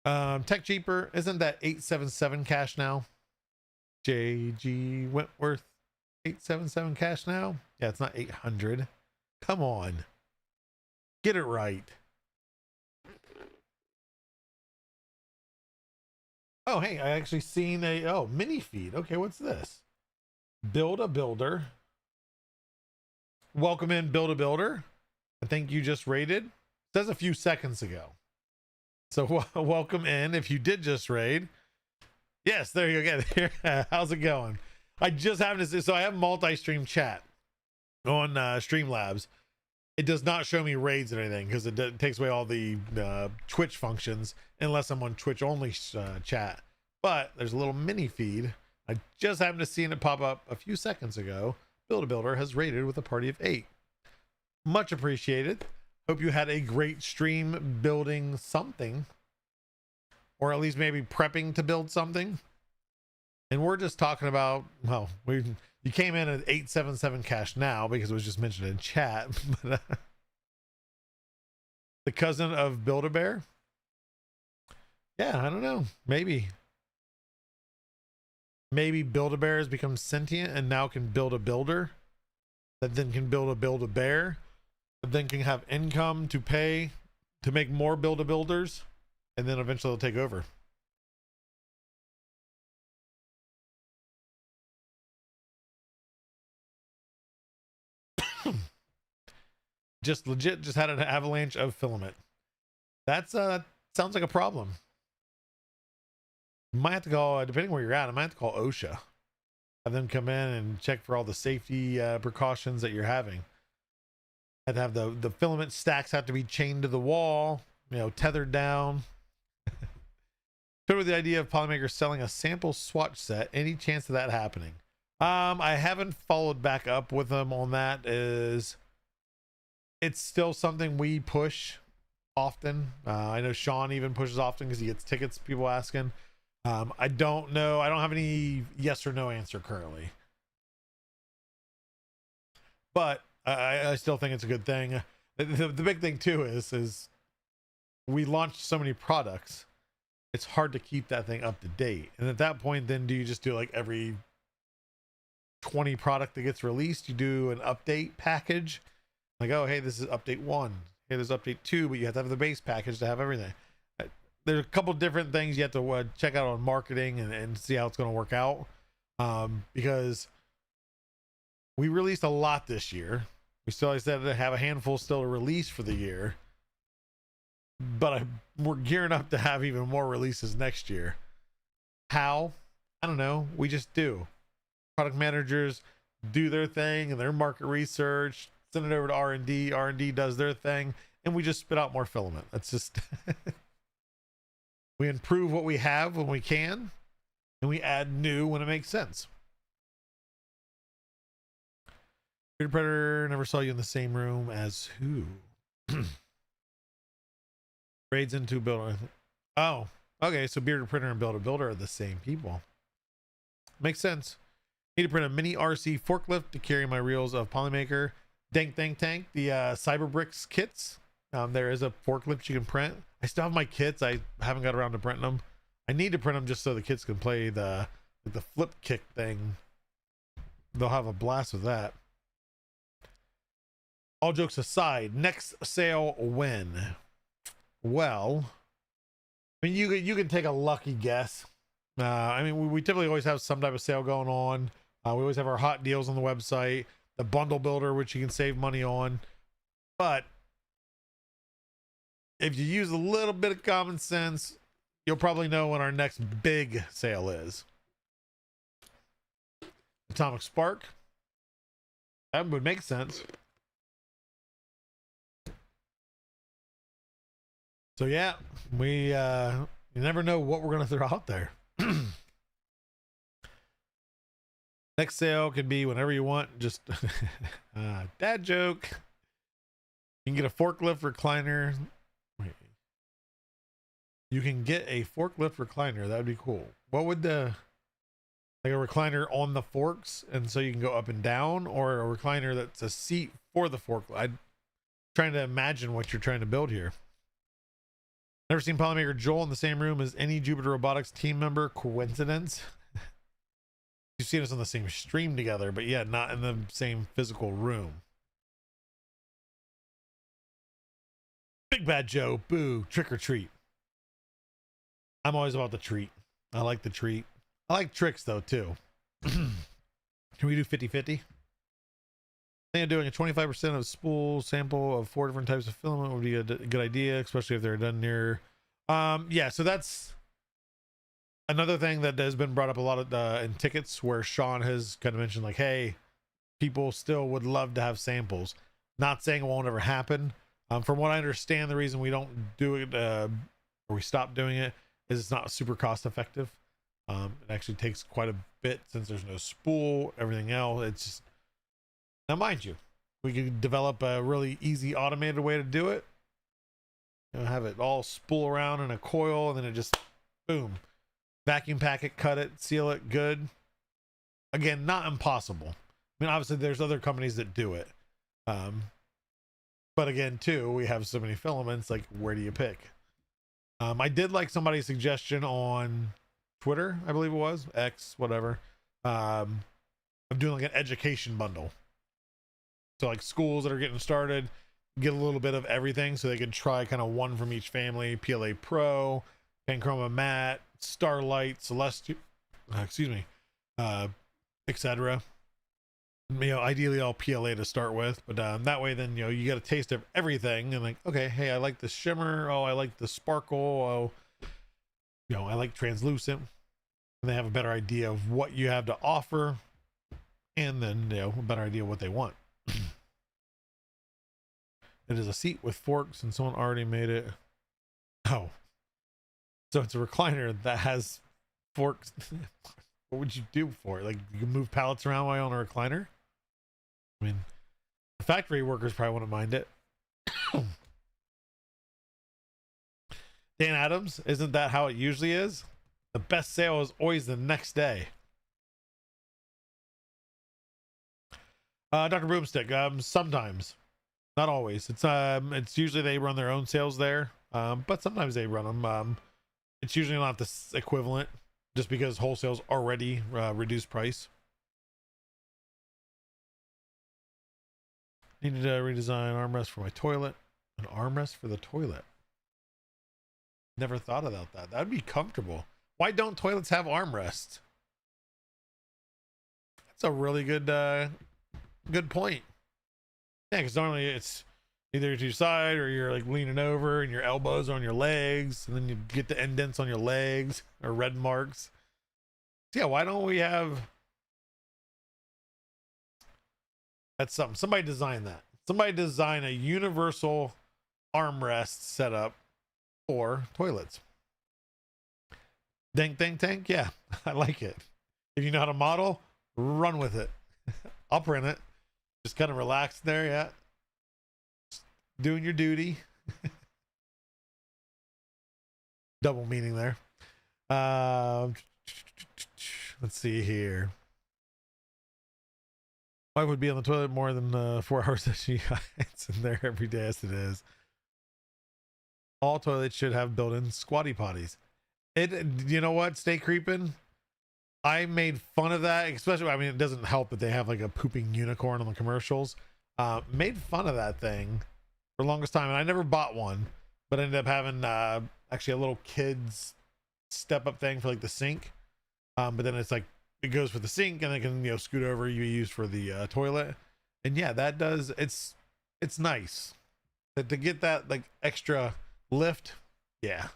Tech Cheaper, isn't that 877 cash now? JG Wentworth, 877 cash now? Yeah, it's not 800. Come on, get it right. Oh, hey, I actually seen a mini feed. Okay, what's this? Build a Builder. Welcome in, Build a Builder. I think you just raided. It says a few seconds ago. So welcome in if you did just raid. Yes, there you go. How's it going? I just happened to, so I have multi-stream chat on Streamlabs. It does not show me raids or anything because it takes away all the Twitch functions unless I'm on Twitch only chat. But there's a little mini feed. I just happened to see it pop up a few seconds ago. Build a Builder has raided with a party of 8. Much appreciated. Hope you had a great stream building something, or at least maybe prepping to build something. And we're just talking about, well, you came in at 877 cash now because it was just mentioned in chat. But, the cousin of Build-A-Bear? Yeah, I don't know. Maybe Build-A-Bear has become sentient and now can build a builder that then can Build-A-Bear, that then can have income to pay to make more Build-A-Builders, and then eventually they'll take over. Just had an avalanche of filament. That's sounds like a problem. You might have to go, depending where you're at, I might have to call OSHA. Have them come in and check for all the safety precautions that you're having. Have to have the filament stacks have to be chained to the wall, tethered down. So with the idea of Polymaker selling a sample swatch set, any chance of that happening? I haven't followed back up with them on that. It's still something we push often. I know Sean even pushes often because he gets tickets, people asking. I don't know. I don't have any yes or no answer currently. But I still think it's a good thing. The big thing too is we launched so many products. It's hard to keep that thing up to date. And at that point, then do you just do like every 20 product that gets released, you do an update package? Like, oh, hey, this is update 1. Hey, there's update 2, but you have to have the base package to have everything. There's a couple different things you have to check out on marketing and see how it's going to work out. Because we released a lot this year. We still, like I said, have a handful still to release for the year. But we're gearing up to have even more releases next year. How? I don't know. We just do. Product managers do their thing and their market research, send it over to R&D. R&D does their thing, and we just spit out more filament. That's just we improve what we have when we can, and we add new when it makes sense. Bearded Predator, never saw you in the same room as who? Raids into Builder. Oh, okay. So Bearded Predator and Build a Builder are the same people. Makes sense. Need to print a mini RC forklift to carry my reels of Polymaker. Dank, the Cyberbricks kits. there is a forklift you can print. I still have my kits. I haven't got around to printing them. I need to print them just so the kids can play the flip kick thing. They'll have a blast with that. All jokes aside, next sale when? Well, I mean, you can take a lucky guess. I mean, we typically always have some type of sale going on. We always have our hot deals on the website, the bundle builder, which you can save money on. But if you use a little bit of common sense, you'll probably know when our next big sale is. Atomic Spark. That would make sense. So yeah, you never know what we're gonna throw out there. Next sale can be whenever you want. Just dad joke. You can get a forklift recliner. Wait. You can get a forklift recliner. That would be cool. What would like a recliner on the forks, and so you can go up and down, or a recliner that's a seat for the fork? I'm trying to imagine what you're trying to build here. Never seen Polymaker Joel in the same room as any Jupiter Robotics team member. Coincidence? You've seen us on the same stream together, but yeah, not in the same physical room. Big Bad Joe, boo, trick or treat. I'm always about the treat. I like the treat. I like tricks though too. Can we do 50-50? I think I'm doing a 25% of spool sample of 4 different types of filament would be a good idea, especially if they're done near. Yeah, so that's another thing that has been brought up a lot of in tickets, where Sean has kind of mentioned like, hey, people still would love to have samples. Not saying it won't ever happen. From what I understand, the reason we don't do it or we stop doing it is it's not super cost effective. It actually takes quite a bit since there's no spool, everything else. It's just, now mind you, we could develop a really easy automated way to do it. You know, have it all spool around in a coil, and then it just boom, vacuum pack it, cut it, seal it, good. Again, not impossible. I mean, obviously there's other companies that do it. But again, too, we have so many filaments, like where do you pick? I did like somebody's suggestion on Twitter, I believe it was, X, whatever. I'm doing like an education bundle. So like schools that are getting started get a little bit of everything, so they can try kind of one from each family: PLA Pro, Panchroma Matte, Starlight, Celestial, etc. You know, ideally all PLA to start with, but that way then, you know, you get a taste of everything, and like, okay, hey, I like the shimmer, oh, I like the sparkle, oh, you know, I like translucent, and they have a better idea of what you have to offer, and then, you know, a better idea of what they want. It is a seat with forks, and someone already made it. Oh, so it's a recliner that has forks. What would you do for it? Like, you can move pallets around while you're on a recliner? I mean, the factory workers probably wouldn't mind it. Dan Adams, isn't that how it usually is? The best sale is always the next day. Dr. Broomstick, sometimes, not always. It's usually they run their own sales there, but sometimes they run them. It's usually not the equivalent, just because wholesale's already reduced price. Needed to redesign armrest for my toilet. An armrest for the toilet. Never thought about that. That'd be comfortable. Why don't toilets have armrests? That's a really good good point. Yeah, because normally it's either to your side, or you're like leaning over and your elbows are on your legs, and then you get the indents on your legs or red marks. So yeah, why don't we have... That's something. Somebody design that. Somebody design a universal armrest setup for toilets. Dink, dink, dink. Yeah, I like it. If you know how to model, run with it. I'll print it. Just kind of relax there. Yeah. Just doing your duty. Double meaning there. Let's see here. Wife would be on the toilet more than 4 hours that she hides in there every day as it is. all toilets should have built-in squatty potties. You know what? Stay creeping. I made fun of that, especially, I mean, it doesn't help that they have like a pooping unicorn on the commercials. Made fun of that thing for the longest time, and I never bought one, but ended up having actually a little kid's step-up thing for like the sink. But then it's like it goes for the sink, and it can, you know, scoot over, you use for the toilet. And yeah, that does, it's nice to get that like extra lift. Yeah.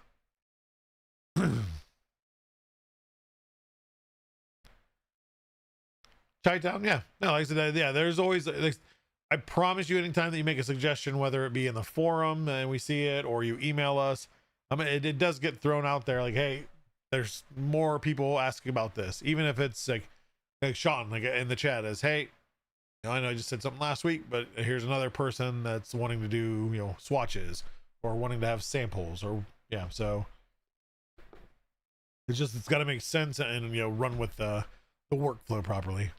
Chi-town, yeah. No, like I said, yeah, there's always, like, I promise you, anytime that you make a suggestion, whether it be in the forum and we see it, or you email us, I mean, it does get thrown out there like, hey, there's more people asking about this, even if it's like Sean, like in the chat is, hey, you know, I know I just said something last week, but here's another person that's wanting to do, you know, swatches or wanting to have samples, or yeah, so it's got to make sense and, you know, run with the workflow properly.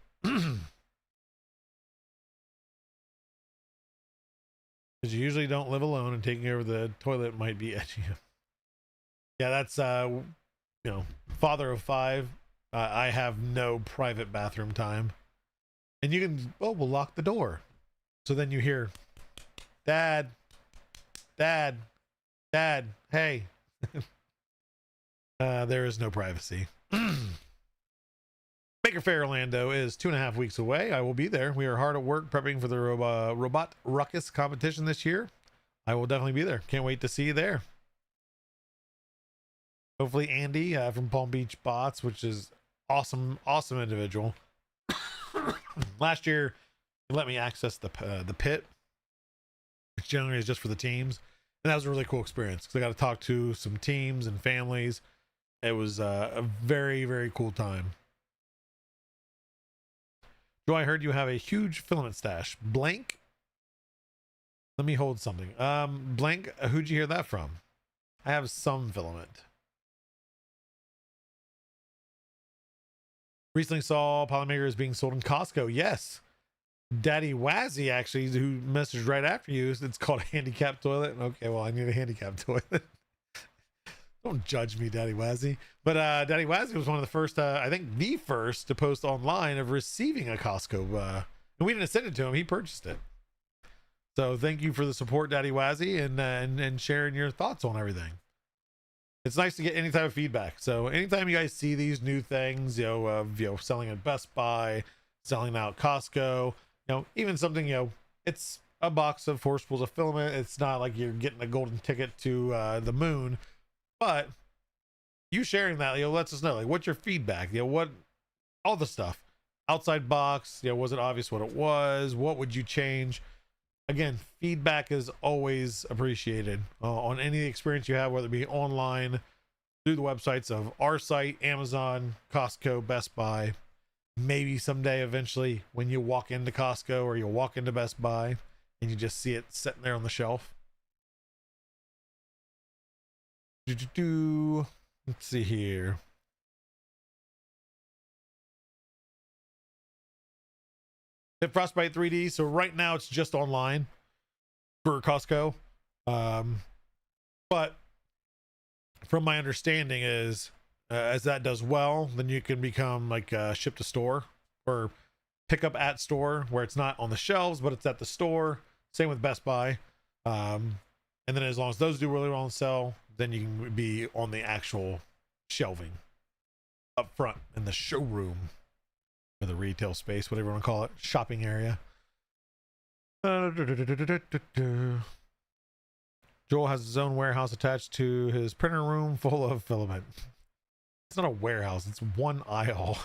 Because you usually don't live alone, and taking over the toilet might be edgy. Yeah, that's you know, father of 5. I have no private bathroom time, and you can, oh, we'll lock the door, so then you hear dad, hey. There is no privacy. Maker Fair Orlando is 2.5 weeks away. I will be there. We are hard at work prepping for the Robot Ruckus competition this year. I will definitely be there. Can't wait to see you there. Hopefully Andy from Palm Beach Bots, which is awesome individual. Last year, he let me access the pit, which generally is just for the teams. And that was a really cool experience because I got to talk to some teams and families. It was a very, very cool time. Joe, I heard you have a huge filament stash. Blank? Let me hold something. Blank, who'd you hear that from? I have some filament. Recently saw Polymaker is being sold in Costco. Yes. Daddy Wazzy, actually, who messaged right after you, it's called a handicap toilet. Okay, well, I need a handicap toilet. Don't judge me, Daddy Wazzy. But Daddy Wazzy was one of the first, I think the first to post online of receiving a Costco. And we didn't send it to him. He purchased it. So thank you for the support, Daddy Wazzy, and sharing your thoughts on everything. It's nice to get any type of feedback. So anytime you guys see these new things, you know, selling at Best Buy, selling out Costco, you know, even something, you know, it's a box of 4 spools of filament. It's not like you're getting a golden ticket to the moon. But you sharing that, you know, lets us know, like, what's your feedback? You know, what, all the stuff. Outside box, you know, was it obvious what it was? What would you change? Again, feedback is always appreciated on any experience you have, whether it be online, through the websites of our site, Amazon, Costco, Best Buy. Maybe someday, eventually, when you walk into Costco or you'll walk into Best Buy and you just see it sitting there on the shelf. Let's see here. Hit Frostbite 3D. So right now it's just online for Costco. But from my understanding is as that does well, then you can become like ship to store or pick up at store, where it's not on the shelves, but it's at the store. Same with Best Buy. And then as long as those do really well and sell, then you can be on the actual shelving up front in the showroom, or the retail space, whatever you want to call it, shopping area. Joel has his own warehouse attached to his printer room full of filament. It's not a warehouse, it's one aisle.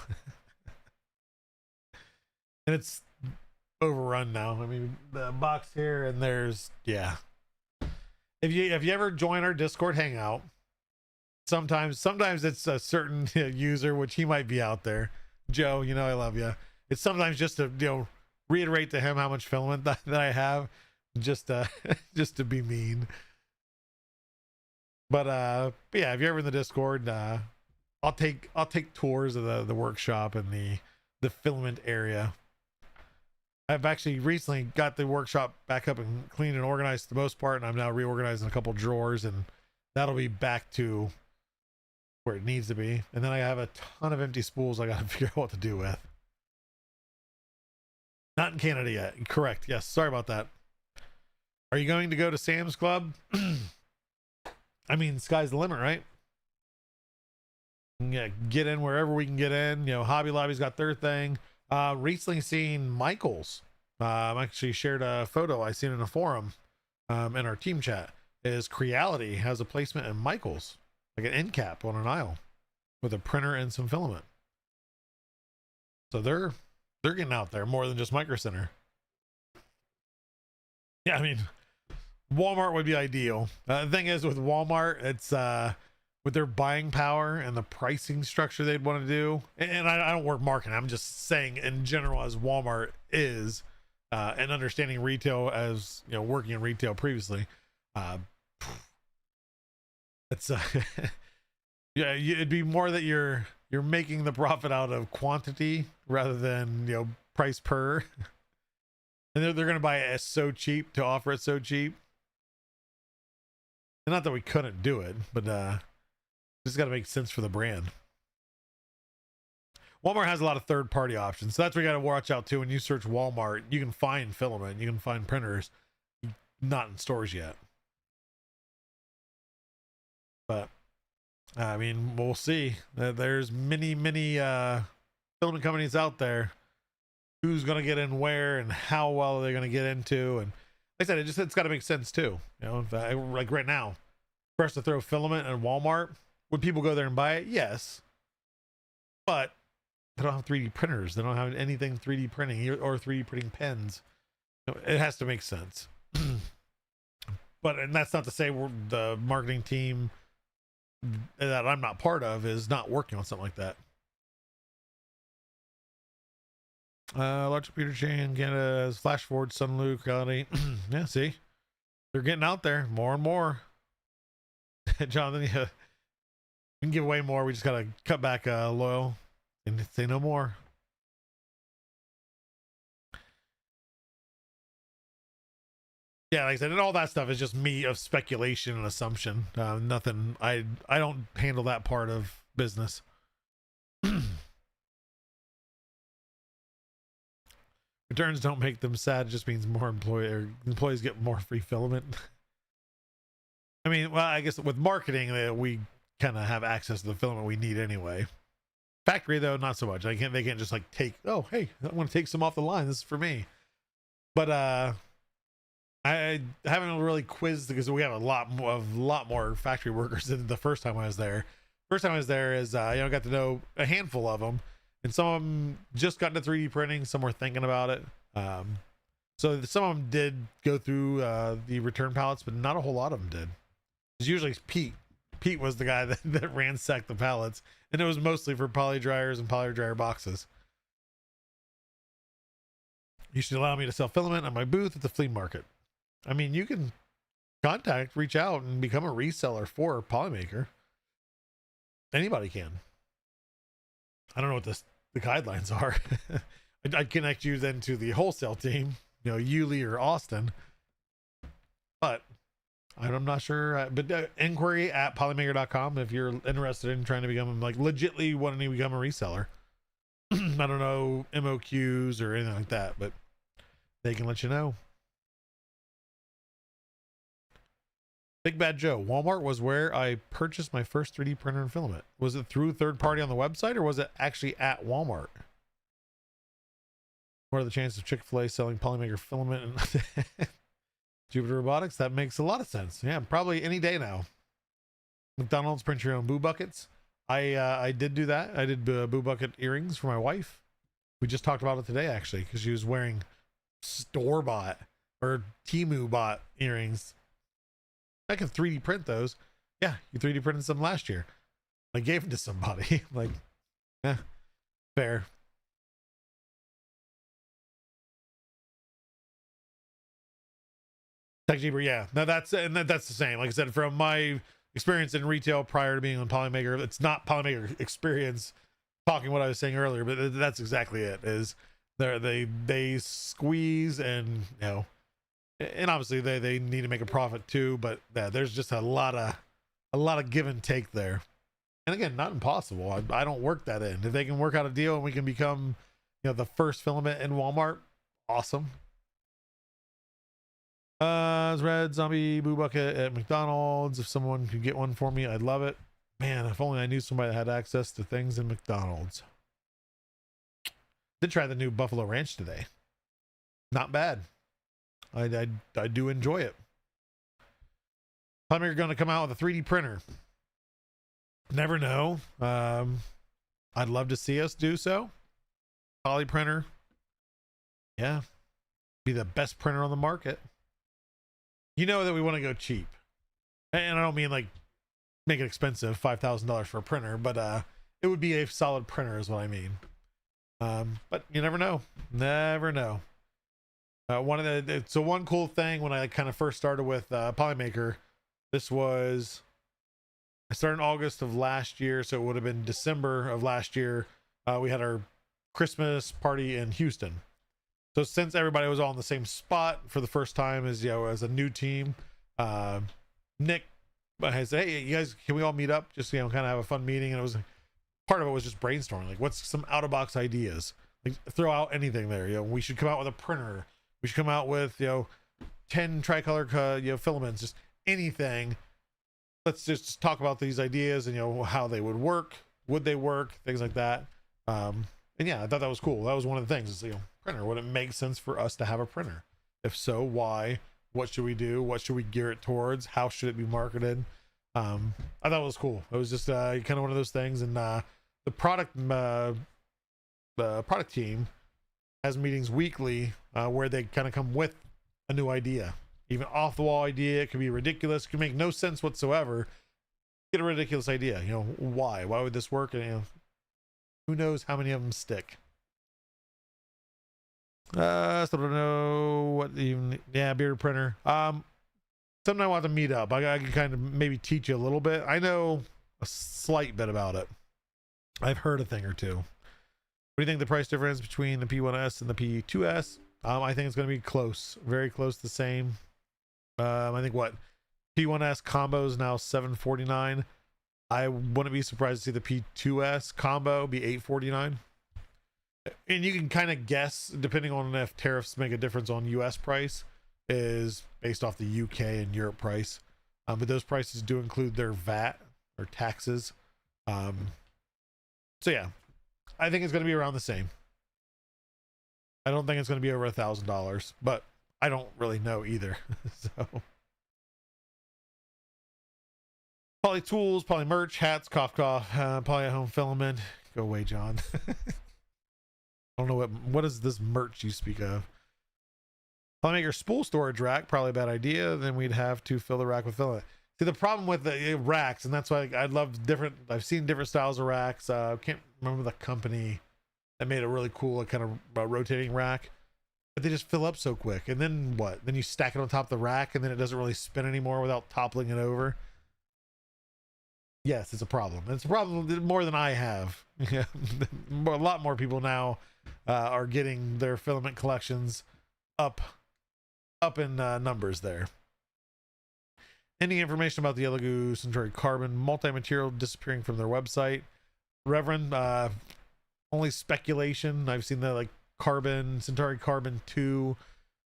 And it's overrun now. I mean, the box here, and there's, yeah. If you ever join our Discord hangout, sometimes it's a certain user, which he might be out there. Joe, you know I love you. It's sometimes just to, you know, reiterate to him how much filament that I have, just just to be mean. But yeah, if you're ever in the Discord, I'll take tours of the workshop and the filament area. I've actually recently got the workshop back up and clean and organized for the most part, and I'm now reorganizing a couple drawers and that'll be back to where it needs to be. And then I have a ton of empty spools I gotta figure out what to do with. Not in Canada yet. Correct. Yes. Sorry about that. Are you going to go to Sam's Club? I mean, sky's the limit, right? Yeah, get in wherever we can get in. You know, Hobby Lobby's got their thing. Recently seen Michael's. Actually shared a photo I seen in a forum in our team chat. Is Creality has a placement in Michael's, like an end cap on an aisle with a printer and some filament. So they're getting out there more than just Micro Center. Yeah, I mean, Walmart would be ideal. The thing is with Walmart, it's with their buying power and the pricing structure they'd want to do. And I don't work marketing. I'm just saying in general, as Walmart is, and understanding retail as, you know, working in retail previously, it's yeah, it'd be more that you're making the profit out of quantity rather than, you know, price per. And they're going to buy it so cheap to offer it so cheap. And not that we couldn't do it, but just got to make sense for the brand. Walmart has a lot of third-party options, so that's what you got to watch out too. When you search Walmart, you can find filament, you can find printers, not in stores yet. But I mean, we'll see. There's many filament companies out there. Who's going to get in where and how well are they going to get into? And like I said, it's got to make sense too. You know, like right now, for us to throw filament in Walmart, would people go there and buy it? Yes, but they don't have 3D printers. They don't have anything 3D printing or 3D printing pens. It has to make sense. And that's not to say the marketing team that I'm not part of is not working on something like that. Large computer chain, Canada has flash forward, Sunlu, Creality. Yeah, see, they're getting out there more and more. Jonathan, yeah, we can give away more. We just gotta cut back loyal and say no more. Yeah, like I said, and all that stuff is just me of speculation and assumption. Nothing. I don't handle that part of business. Returns don't make them sad. It just means more employees get more free filament. I mean, well, I guess with marketing, we kind of have access to the filament we need anyway. Factory though, not so much. They can't just like take. Oh, hey, I want to take some off the line. This is for me. But I haven't really quizzed because we have a lot more factory workers than the first time I was there. First time I was there is got to know a handful of them. And some of them just got into 3D printing. Some were thinking about it. So some of them did go through the return pallets, but not a whole lot of them did. It's usually Pete. Pete was the guy that ransacked the pallets, and it was mostly for poly dryers and poly dryer boxes. You should allow me to sell filament on my booth at the flea market. I mean, you can reach out, and become a reseller for Polymaker. Anybody can. I don't know what the guidelines are. I'd connect you then to the wholesale team, Yulee or Austin, but I'm not sure. But inquiry at polymaker.com if you're interested in trying to become legitly wanting to become a reseller. I don't know MOQs or anything like that, but they can let you know. Big Bad Joe, Walmart was where I purchased my first 3D printer and filament. Was it through third party on the website, or was it actually at Walmart? What are the chances of Chick-fil-A selling Polymaker filament and Jupiter Robotics? That makes a lot of sense. Yeah, probably any day now. McDonald's, print your own boo buckets. I did do that. I did boo bucket earrings for my wife. We just talked about it today, actually, because she was wearing store-bought or Temu-bought earrings. I can 3D print those. Yeah, you 3D printed some last year. I gave them to somebody. Fair. Tech Jeeper, yeah. No, that's the same. Like I said, from my experience in retail prior to being on Polymaker, it's not Polymaker experience talking what I was saying earlier, but that's exactly it. Is they squeeze and and obviously they need to make a profit too, but yeah, there's just a lot a lot of give and take there. And again, not impossible. I don't work that in. If they can work out a deal and we can become, the first filament in Walmart, awesome. Red zombie boo bucket at McDonald's. If someone could get one for me, I'd love it. Man, if only I knew somebody that had access to things in McDonald's. Did try the new Buffalo Ranch today. Not bad. I do enjoy it. Polymaker going to come out with a 3D printer. Never know. I'd love to see us do so. Poly printer. Yeah. Be the best printer on the market. You know that we want to go cheap. And I don't mean like make it expensive, $5,000 for a printer, but it would be a solid printer is what I mean. But you never know. Never know. One cool thing when I kind of first started with Polymaker, I started in August of last year, so it would have been December of last year. We had our Christmas party in Houston. So since everybody was all in the same spot for the first time as a new team, Nick has said, hey, you guys, can we all meet up? Just, kind of have a fun meeting. And part of it was just brainstorming. Like, what's some out of box ideas? Like, throw out anything there. We should come out with a printer. We should come out with, 10 tricolor, filaments, just anything. Let's just talk about these ideas and, how they would work. Would they work? Things like that. And yeah, I thought that was cool. That was one of the things is, printer. Would it make sense for us to have a printer? If so, why? What should we do? What should we gear it towards? How should it be marketed? I thought it was cool. It was just kind of one of those things. And the product team has meetings weekly where they kind of come with a new idea, even off the wall idea. It could be ridiculous. It could make no sense whatsoever. Get a ridiculous idea. Why would this work? And who knows how many of them stick. Still don't know what even. Yeah, beard printer. Something I want to meet up. I can kind of maybe teach you a little bit. I know a slight bit about it. I've heard a thing or two. What do you think the price difference between the P1S and the P2S? I think it's going to be close, very close, the same. I think P1S combo is now $749. I wouldn't be surprised to see the P2S combo be $849. And you can kind of guess, depending on if tariffs make a difference on US price, is based off the UK and Europe price. But those prices do include their VAT or taxes. So yeah, I think it's going to be around the same. I don't think it's going to be over $1,000, but I don't really know either. So Poly tools, poly merch, hats, cough, poly at home filament. Go away, John. I don't know what is this merch you speak of. Polymaker spool storage rack, probably a bad idea. Then we'd have to fill the rack with filament. See, the problem with the racks, and that's why I love I've seen different styles of racks. I can't remember the company that made a really cool kind of rotating rack, but they just fill up so quick. And then what? Then you stack it on top of the rack, and then it doesn't really spin anymore without toppling it over. Yes, it's a problem. It's a problem more than I have. A lot more people now are getting their filament collections up in numbers there. Any information about the Yellow Goose Centauri Carbon multi-material disappearing from their website? Reverend, only speculation. I've seen the Centauri Carbon 2.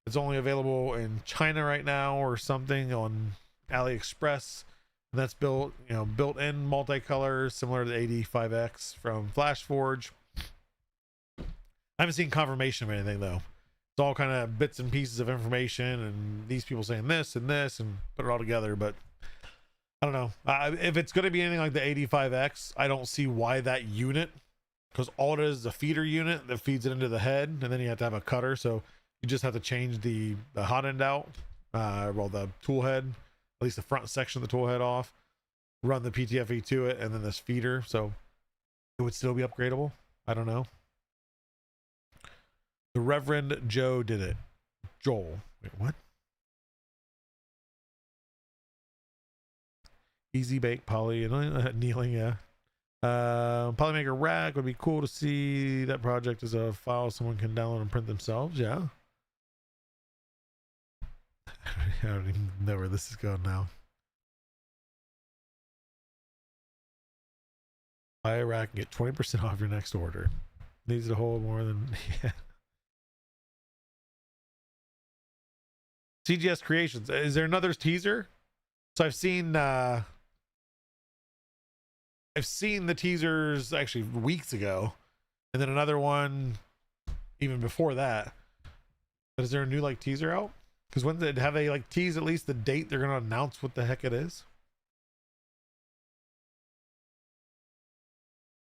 It's only available in China right now or something on AliExpress. And that's built-in multicolor, similar to the 85X from FlashForge. I haven't seen confirmation of anything though. It's all kind of bits and pieces of information, and these people saying this and this, and put it all together. But I don't know. If it's going to be anything like the 85X, I don't see why that unit, because all it is a feeder unit that feeds it into the head, and then you have to have a cutter. So you just have to change the hot end out, the tool head, at least the front section of the tool head off, run the PTFE to it, and then this feeder. So it would still be upgradable. I don't know. The Reverend Joe did it. Joel. Wait, what? Easy bake poly and kneeling, yeah. Polymaker rack would be cool to see. That project is a file someone can download and print themselves. Yeah. I don't even know where this is going now. Buy a rack and get 20% off your next order. Needs to hold more than yeah. CGS Creations. Is there another teaser? So I've seen the teasers actually weeks ago, and then another one even before that. But is there a new like teaser out? Because when have they like teased at least the date they're gonna announce what the heck it is?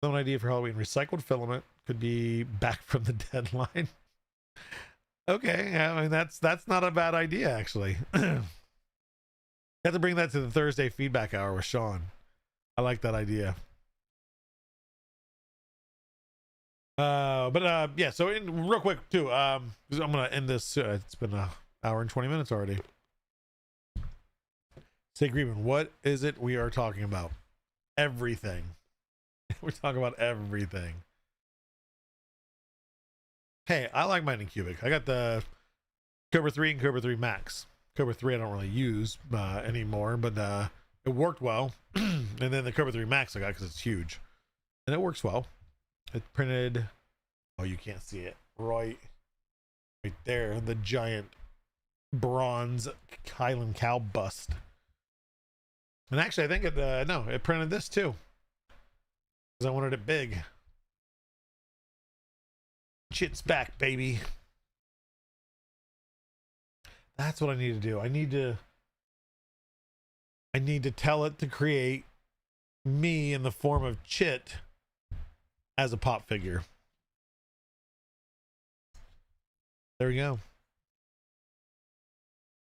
An idea for Halloween: recycled filament could be back from the deadline. Okay, I mean that's not a bad idea actually. Have to bring that to the Thursday feedback hour with Sean. I like that idea. Yeah, so real quick too, 'cause I'm gonna end this soon. It's been an hour and 20 minutes already. Say agreement. What is it we are talking about? Everything. We're talking about everything. Hey, I like mine in cubic. I got the Cobra 3 and Cobra 3 Max. Cobra 3 I don't really use anymore, but it worked well. And then the Cobra 3 Max I got because it's huge. And it works well. It printed, oh, you can't see it. Right there, the giant bronze Highland cow bust. And actually, I think it printed this too. Because I wanted it big. Shit's back, baby. That's what I need to do. I need to tell it to create me in the form of Chit as a pop figure. There we go.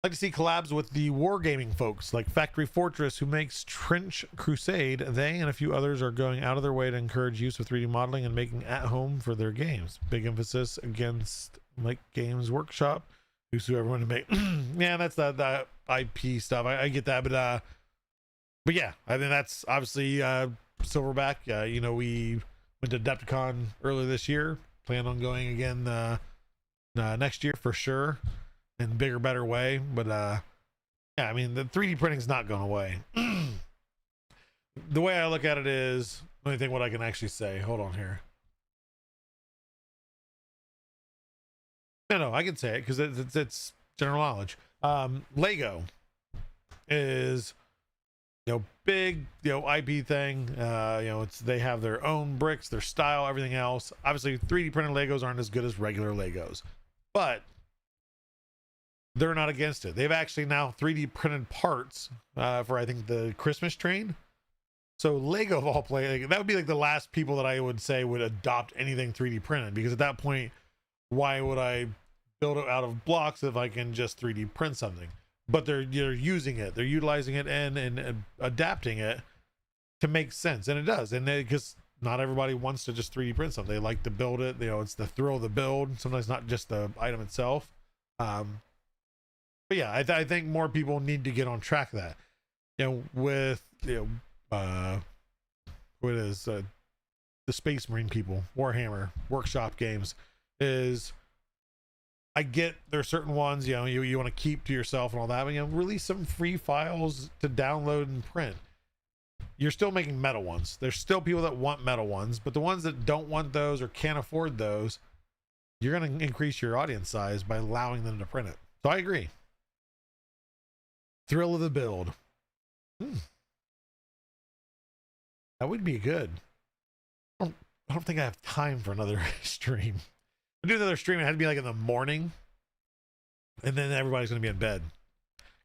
I'd like to see collabs with the wargaming folks like Factory Fortress, who makes Trench Crusade. They and a few others are going out of their way to encourage use of 3D modeling and making at home for their games. Big emphasis against like Games Workshop, who sue everyone to make. Yeah, that's the IP stuff. I get that, but yeah, I think that's obviously Silverback. You know, we went to Adepticon earlier this year. Plan on going again next year for sure, in bigger, better way. But yeah, I mean, the 3D printing's not going away. The way I look at it is, let me think what I can actually say. Hold on here. No, I can say it because it's general knowledge. Lego is, you know, big, you know, IP thing. You know, they have their own bricks, their style, everything else. Obviously 3D printed Legos aren't as good as regular Legos, but they're not against it. They've actually now 3D printed parts for, I think, the Christmas train. So Lego of all play, that would be like the last people that I would say would adopt anything 3D printed, because at that point, why would I build it out of blocks if I can just 3D print something? But they're using it, they're utilizing it and adapting it to make sense, and it does. And because not everybody wants to just 3D print something, they like to build it. You know, it's the thrill of the build. Sometimes not just the item itself. But yeah, I think more people need to get on track of that. You know, with what is the Space Marine people, Warhammer Workshop games, is I get there are certain ones, you know, you want to keep to yourself and all that, but, you know, release some free files to download and print. You're still making metal ones. There's still people that want metal ones, but the ones that don't want those or can't afford those, you're going to increase your audience size by allowing them to print it. So I agree. Thrill of the build. That would be good. I don't think I have time for another stream. I do another stream, it had to be like in the morning, and then everybody's gonna be in bed,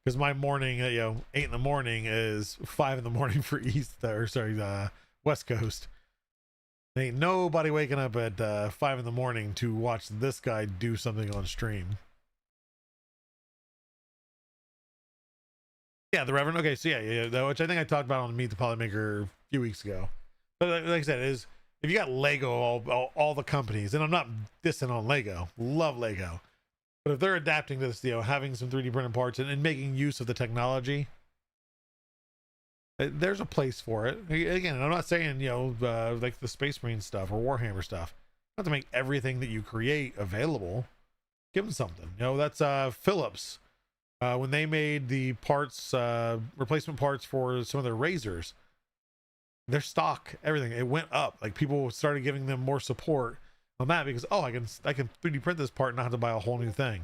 because my morning, 8 in the morning is 5 in the morning for West Coast. There ain't nobody waking up at 5 in the morning to watch this guy do something on stream. Yeah, the Reverend. Okay, so yeah, which I think I talked about on Meet the Polymaker a few weeks ago. But like I said, is if you got Lego, all the companies, and I'm not dissing on Lego, love Lego, but if they're adapting to this, having some 3D printed parts and making use of the technology, there's a place for it. Again, I'm not saying, like the Space Marine stuff or Warhammer stuff, not to make everything that you create available. Give them something. That's Philips. When they made the parts, replacement parts for some of their razors, their stock, everything, it went up. Like people started giving them more support on that because, oh, I can 3D print this part and not have to buy a whole new thing.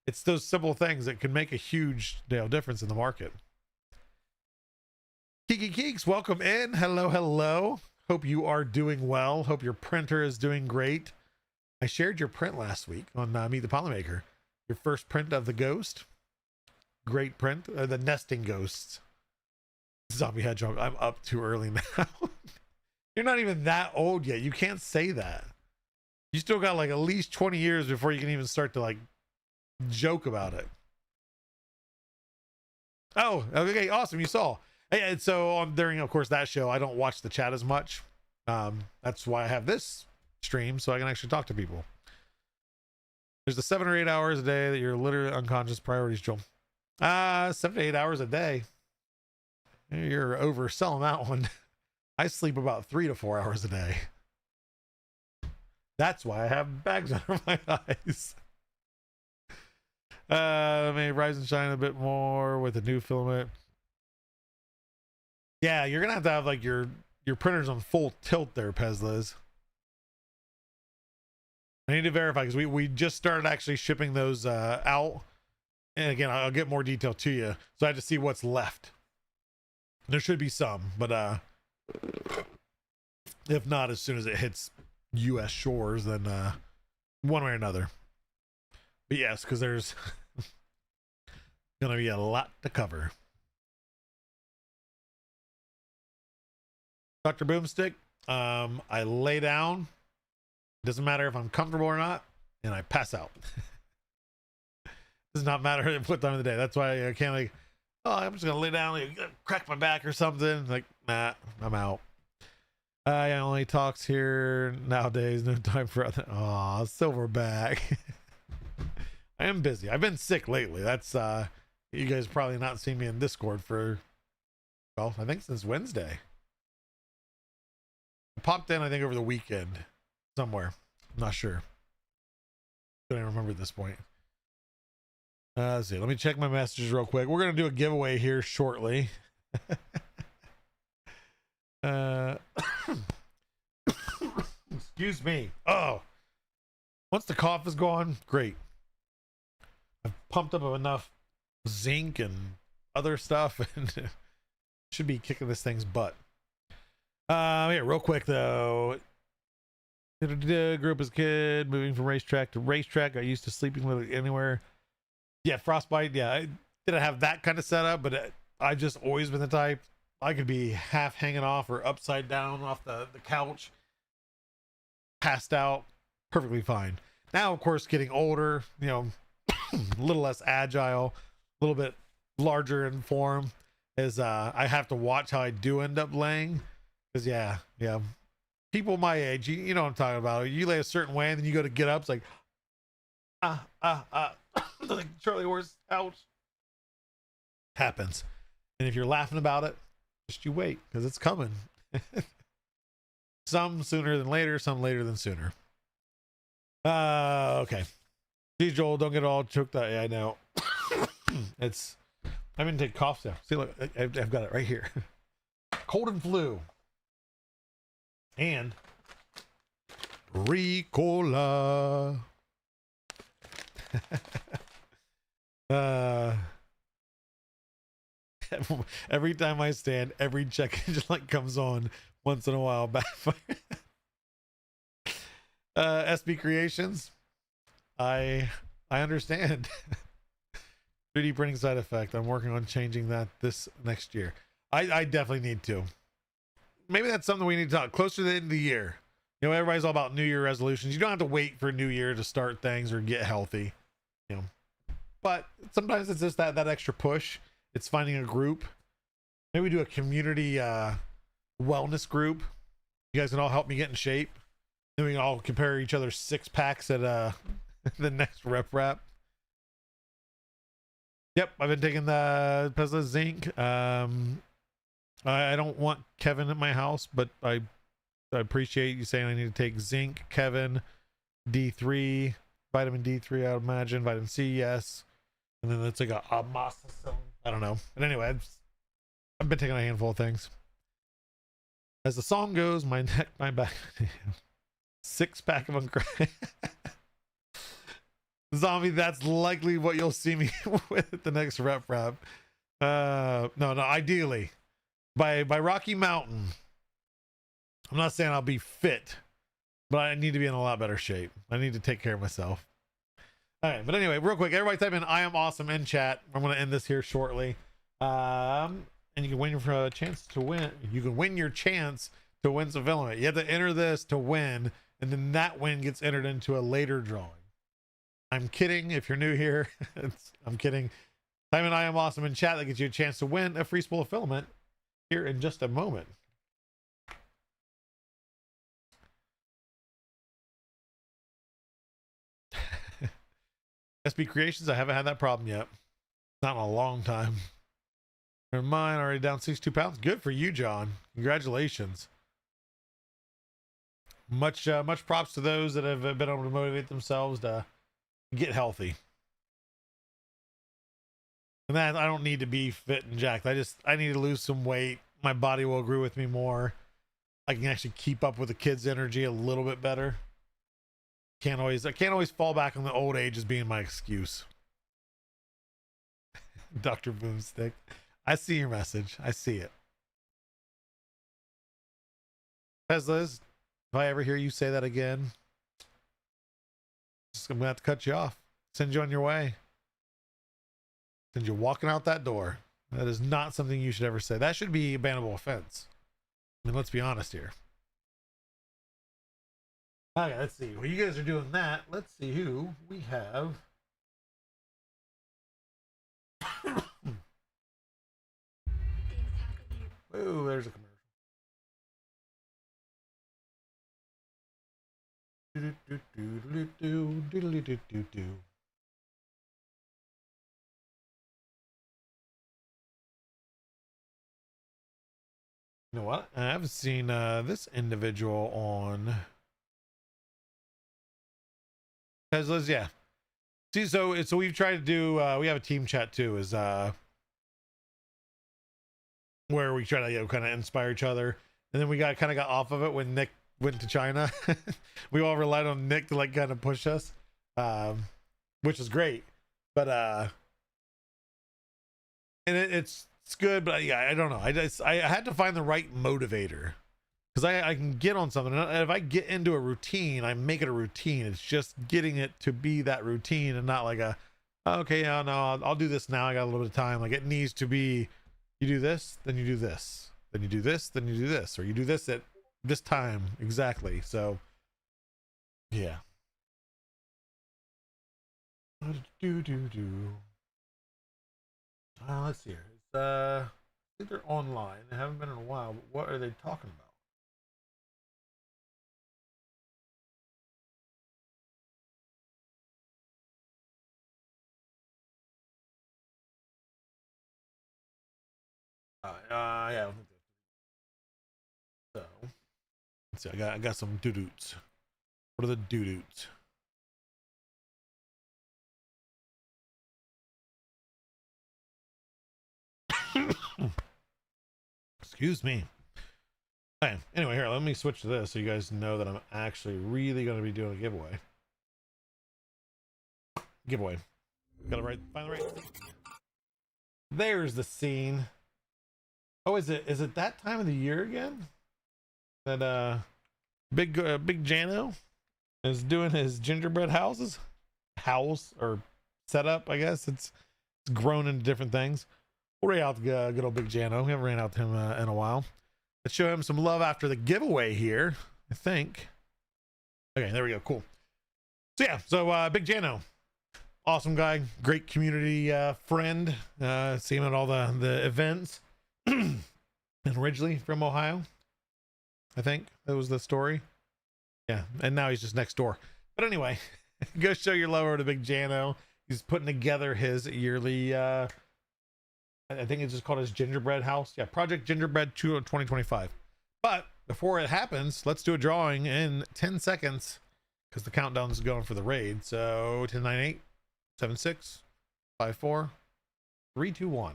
It's those simple things that can make a huge, difference in the market. Kiki Keeks, welcome in. Hello, hello. Hope you are doing well. Hope your printer is doing great. I shared your print last week on Meet the Polymaker. Your first print of the ghost. Great print. The nesting ghosts. Zombie hedgehog. I'm up too early now. You're not even that old yet. You can't say that. You still got like at least 20 years before you can even start to like joke about it. Oh, okay, awesome. You saw. And so during, of course, that show, I don't watch the chat as much. That's why I have this stream, so I can actually talk to people. There's the 7 or 8 hours a day that you're literally unconscious priorities, Joel. 7 to 8 hours a day. You're overselling that one. I sleep about 3 to 4 hours a day. That's why I have bags under my eyes. May rise and shine a bit more with a new filament. Yeah, you're gonna have to have like your printers on full tilt there, Pezlas. I need to verify because we just started actually shipping those out. And again, I'll get more detail to you. So I have to see what's left. There should be some, but if not, as soon as it hits US shores, then one way or another. But yes, because there's gonna be a lot to cover. Dr. Boomstick, I lay down. Doesn't matter if I'm comfortable or not, and I pass out. Does not matter what time of the day. That's why I can't like, oh, I'm just gonna lay down, like, crack my back or something. Like, nah, I'm out. I only talks here nowadays. No time for other. Aw, Silverback. I am busy. I've been sick lately. That's you guys probably not seen me in Discord for, well, I think since Wednesday. I popped in, I think, over the weekend somewhere. I'm not sure. Don't even remember at this point. Let's see. Let me check my messages real quick. We're gonna do a giveaway here shortly. Excuse me. Oh, once the cough is gone, great. I've pumped up enough zinc and other stuff, and should be kicking this thing's butt. Yeah, real quick though. Group as a kid, moving from racetrack to racetrack. Got used to sleeping literally anywhere. Yeah, frostbite. Yeah, I didn't have that kind of setup, but I've just always been the type. I could be half hanging off or upside down off the couch, passed out, perfectly fine. Now, of course, getting older, a little less agile, a little bit larger in form, is I have to watch how I do end up laying. Because, yeah, people my age, you know what I'm talking about. You lay a certain way and then you go to get up, it's like, like Charlie Horse ouch. Happens. And if you're laughing about it, just you wait, because it's coming. Some sooner than later, some later than sooner. Okay. Geez, Joel, don't get all choked out. Yeah, I know. It's, I'm gonna take cough now. See, look, I've got it right here. Cold and flu. And Ricola. Every time I stand, every check just like comes on once in a while. Backfire. SB Creations. I understand. 3D printing side effect. I'm working on changing that this next year. I definitely need to. Maybe that's something we need to talk closer to the end of the year. Everybody's all about New Year resolutions. You don't have to wait for New Year to start things or get healthy. But sometimes it's just that extra push. It's finding a group. Maybe we do a community wellness group. You guys can all help me get in shape. Then we can all compare each other's 6-packs at the next rep wrap. Yep, I've been taking the Pesla zinc. I don't want Kevin at my house, but I appreciate you saying I need to take zinc, Kevin, D3, vitamin D3, I would imagine, vitamin C, yes. And then it's like a amoxicillin. I don't know. But anyway, I've been taking a handful of things. As the song goes, my neck, my back, 6-pack of uncracked. Zombie, that's likely what you'll see me with at the next rep. No, ideally by Rocky Mountain. I'm not saying I'll be fit, but I need to be in a lot better shape. I need to take care of myself. All right, but anyway, real quick, everybody type in "I am awesome" in chat. I'm going to end this here shortly. And you can win your chance to win. You can win your chance to win some filament. You have to enter this to win, and then that win gets entered into a later drawing. I'm kidding. If you're new here, I'm kidding. Type in "I am awesome" in chat. That gets you a chance to win a free spool of filament here in just a moment. SB Creations, I haven't had that problem yet. Not in a long time. Mine already down 62 pounds. Good for you, John. Congratulations. Much props to those that have been able to motivate themselves to get healthy. And that I don't need to be fit and jacked. I need to lose some weight. My body will agree with me more. I can actually keep up with the kids' energy a little bit better. I can't always fall back on the old age as being my excuse. Dr. Boomstick. I see your message. I see it. Teslas, if I ever hear you say that again, I'm gonna have to cut you off. Send you on your way. Send you walking out that door. That is not something you should ever say. That should be a bannable offense. I mean, let's be honest here. Okay, let's see. While you guys are doing that, let's see who we have. Oh, there's a commercial. You know what? I haven't seen this individual on Tesla's. Yeah. See, so we've tried to do. We have a team chat too. Is where we try to kind of inspire each other, and then we got off of it when Nick went to China. We all relied on Nick to kind of push us, which is great. But and it's good, but yeah, I don't know. I had to find the right motivator, because I can get on something, and if I get into a routine, I make it a routine. It's just getting it to be that routine, and not like okay, yeah, no, I'll do this now. I got a little bit of time. Like, it needs to be, you do this, then you do this, then you do this, then you do this, or you do this at this time exactly. So yeah. Let's see here. I think they're online. They haven't been in a while, but what are they talking about? Yeah, I don't think so. Let's see. I got some doo-doots. What are the doo-doots? Excuse me. Okay. Anyway, here, let me switch to this so you guys know that I'm actually really going to be doing a giveaway. Gotta find the right. There's the scene. Oh, is it that time of the year again? That big Jano is doing his gingerbread house or setup. I guess it's grown into different things. We'll ran out the good old Big Jano. We haven't ran out to him in a while. Let's show him some love after the giveaway here, I think. Okay, there we go. Cool. So yeah, Big Jano, awesome guy, great community friend. See him at all the events. And originally from Ohio, I think that was the story. Yeah, and now he's just next door. But anyway, go show your love over to Big Jano. He's putting together his yearly I think it's just called his gingerbread house. Yeah, Project Gingerbread 2025. But before it happens, let's do a drawing in 10 seconds, because the countdown is going for the raid. So 10, 9, 8, 7, 6, 5, 4, 3, 2, 1.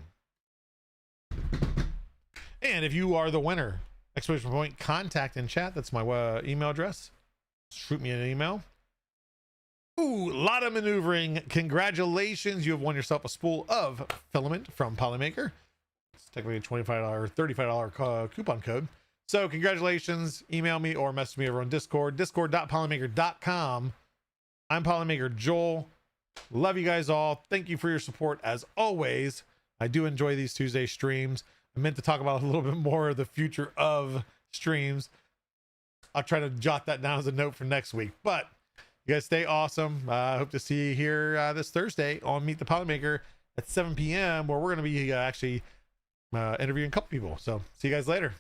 And if you are the winner exclamation point contact in chat. That's my email address. Shoot me an email. Ooh, a lot of maneuvering. Congratulations. You have won yourself a spool of filament from Polymaker. It's technically a $25, $35 coupon code. So congratulations. Email me or message me over on Discord. Discord.polymaker.com. I'm Polymaker Joel. Love you guys all. Thank you for your support as always. I do enjoy these Tuesday streams. I meant to talk about a little bit more of the future of streams. I'll try to jot that down as a note for next week. But you guys stay awesome. I hope to see you here this Thursday on Meet the Polymaker at 7 p.m. where we're going to be actually interviewing a couple people. So see you guys later.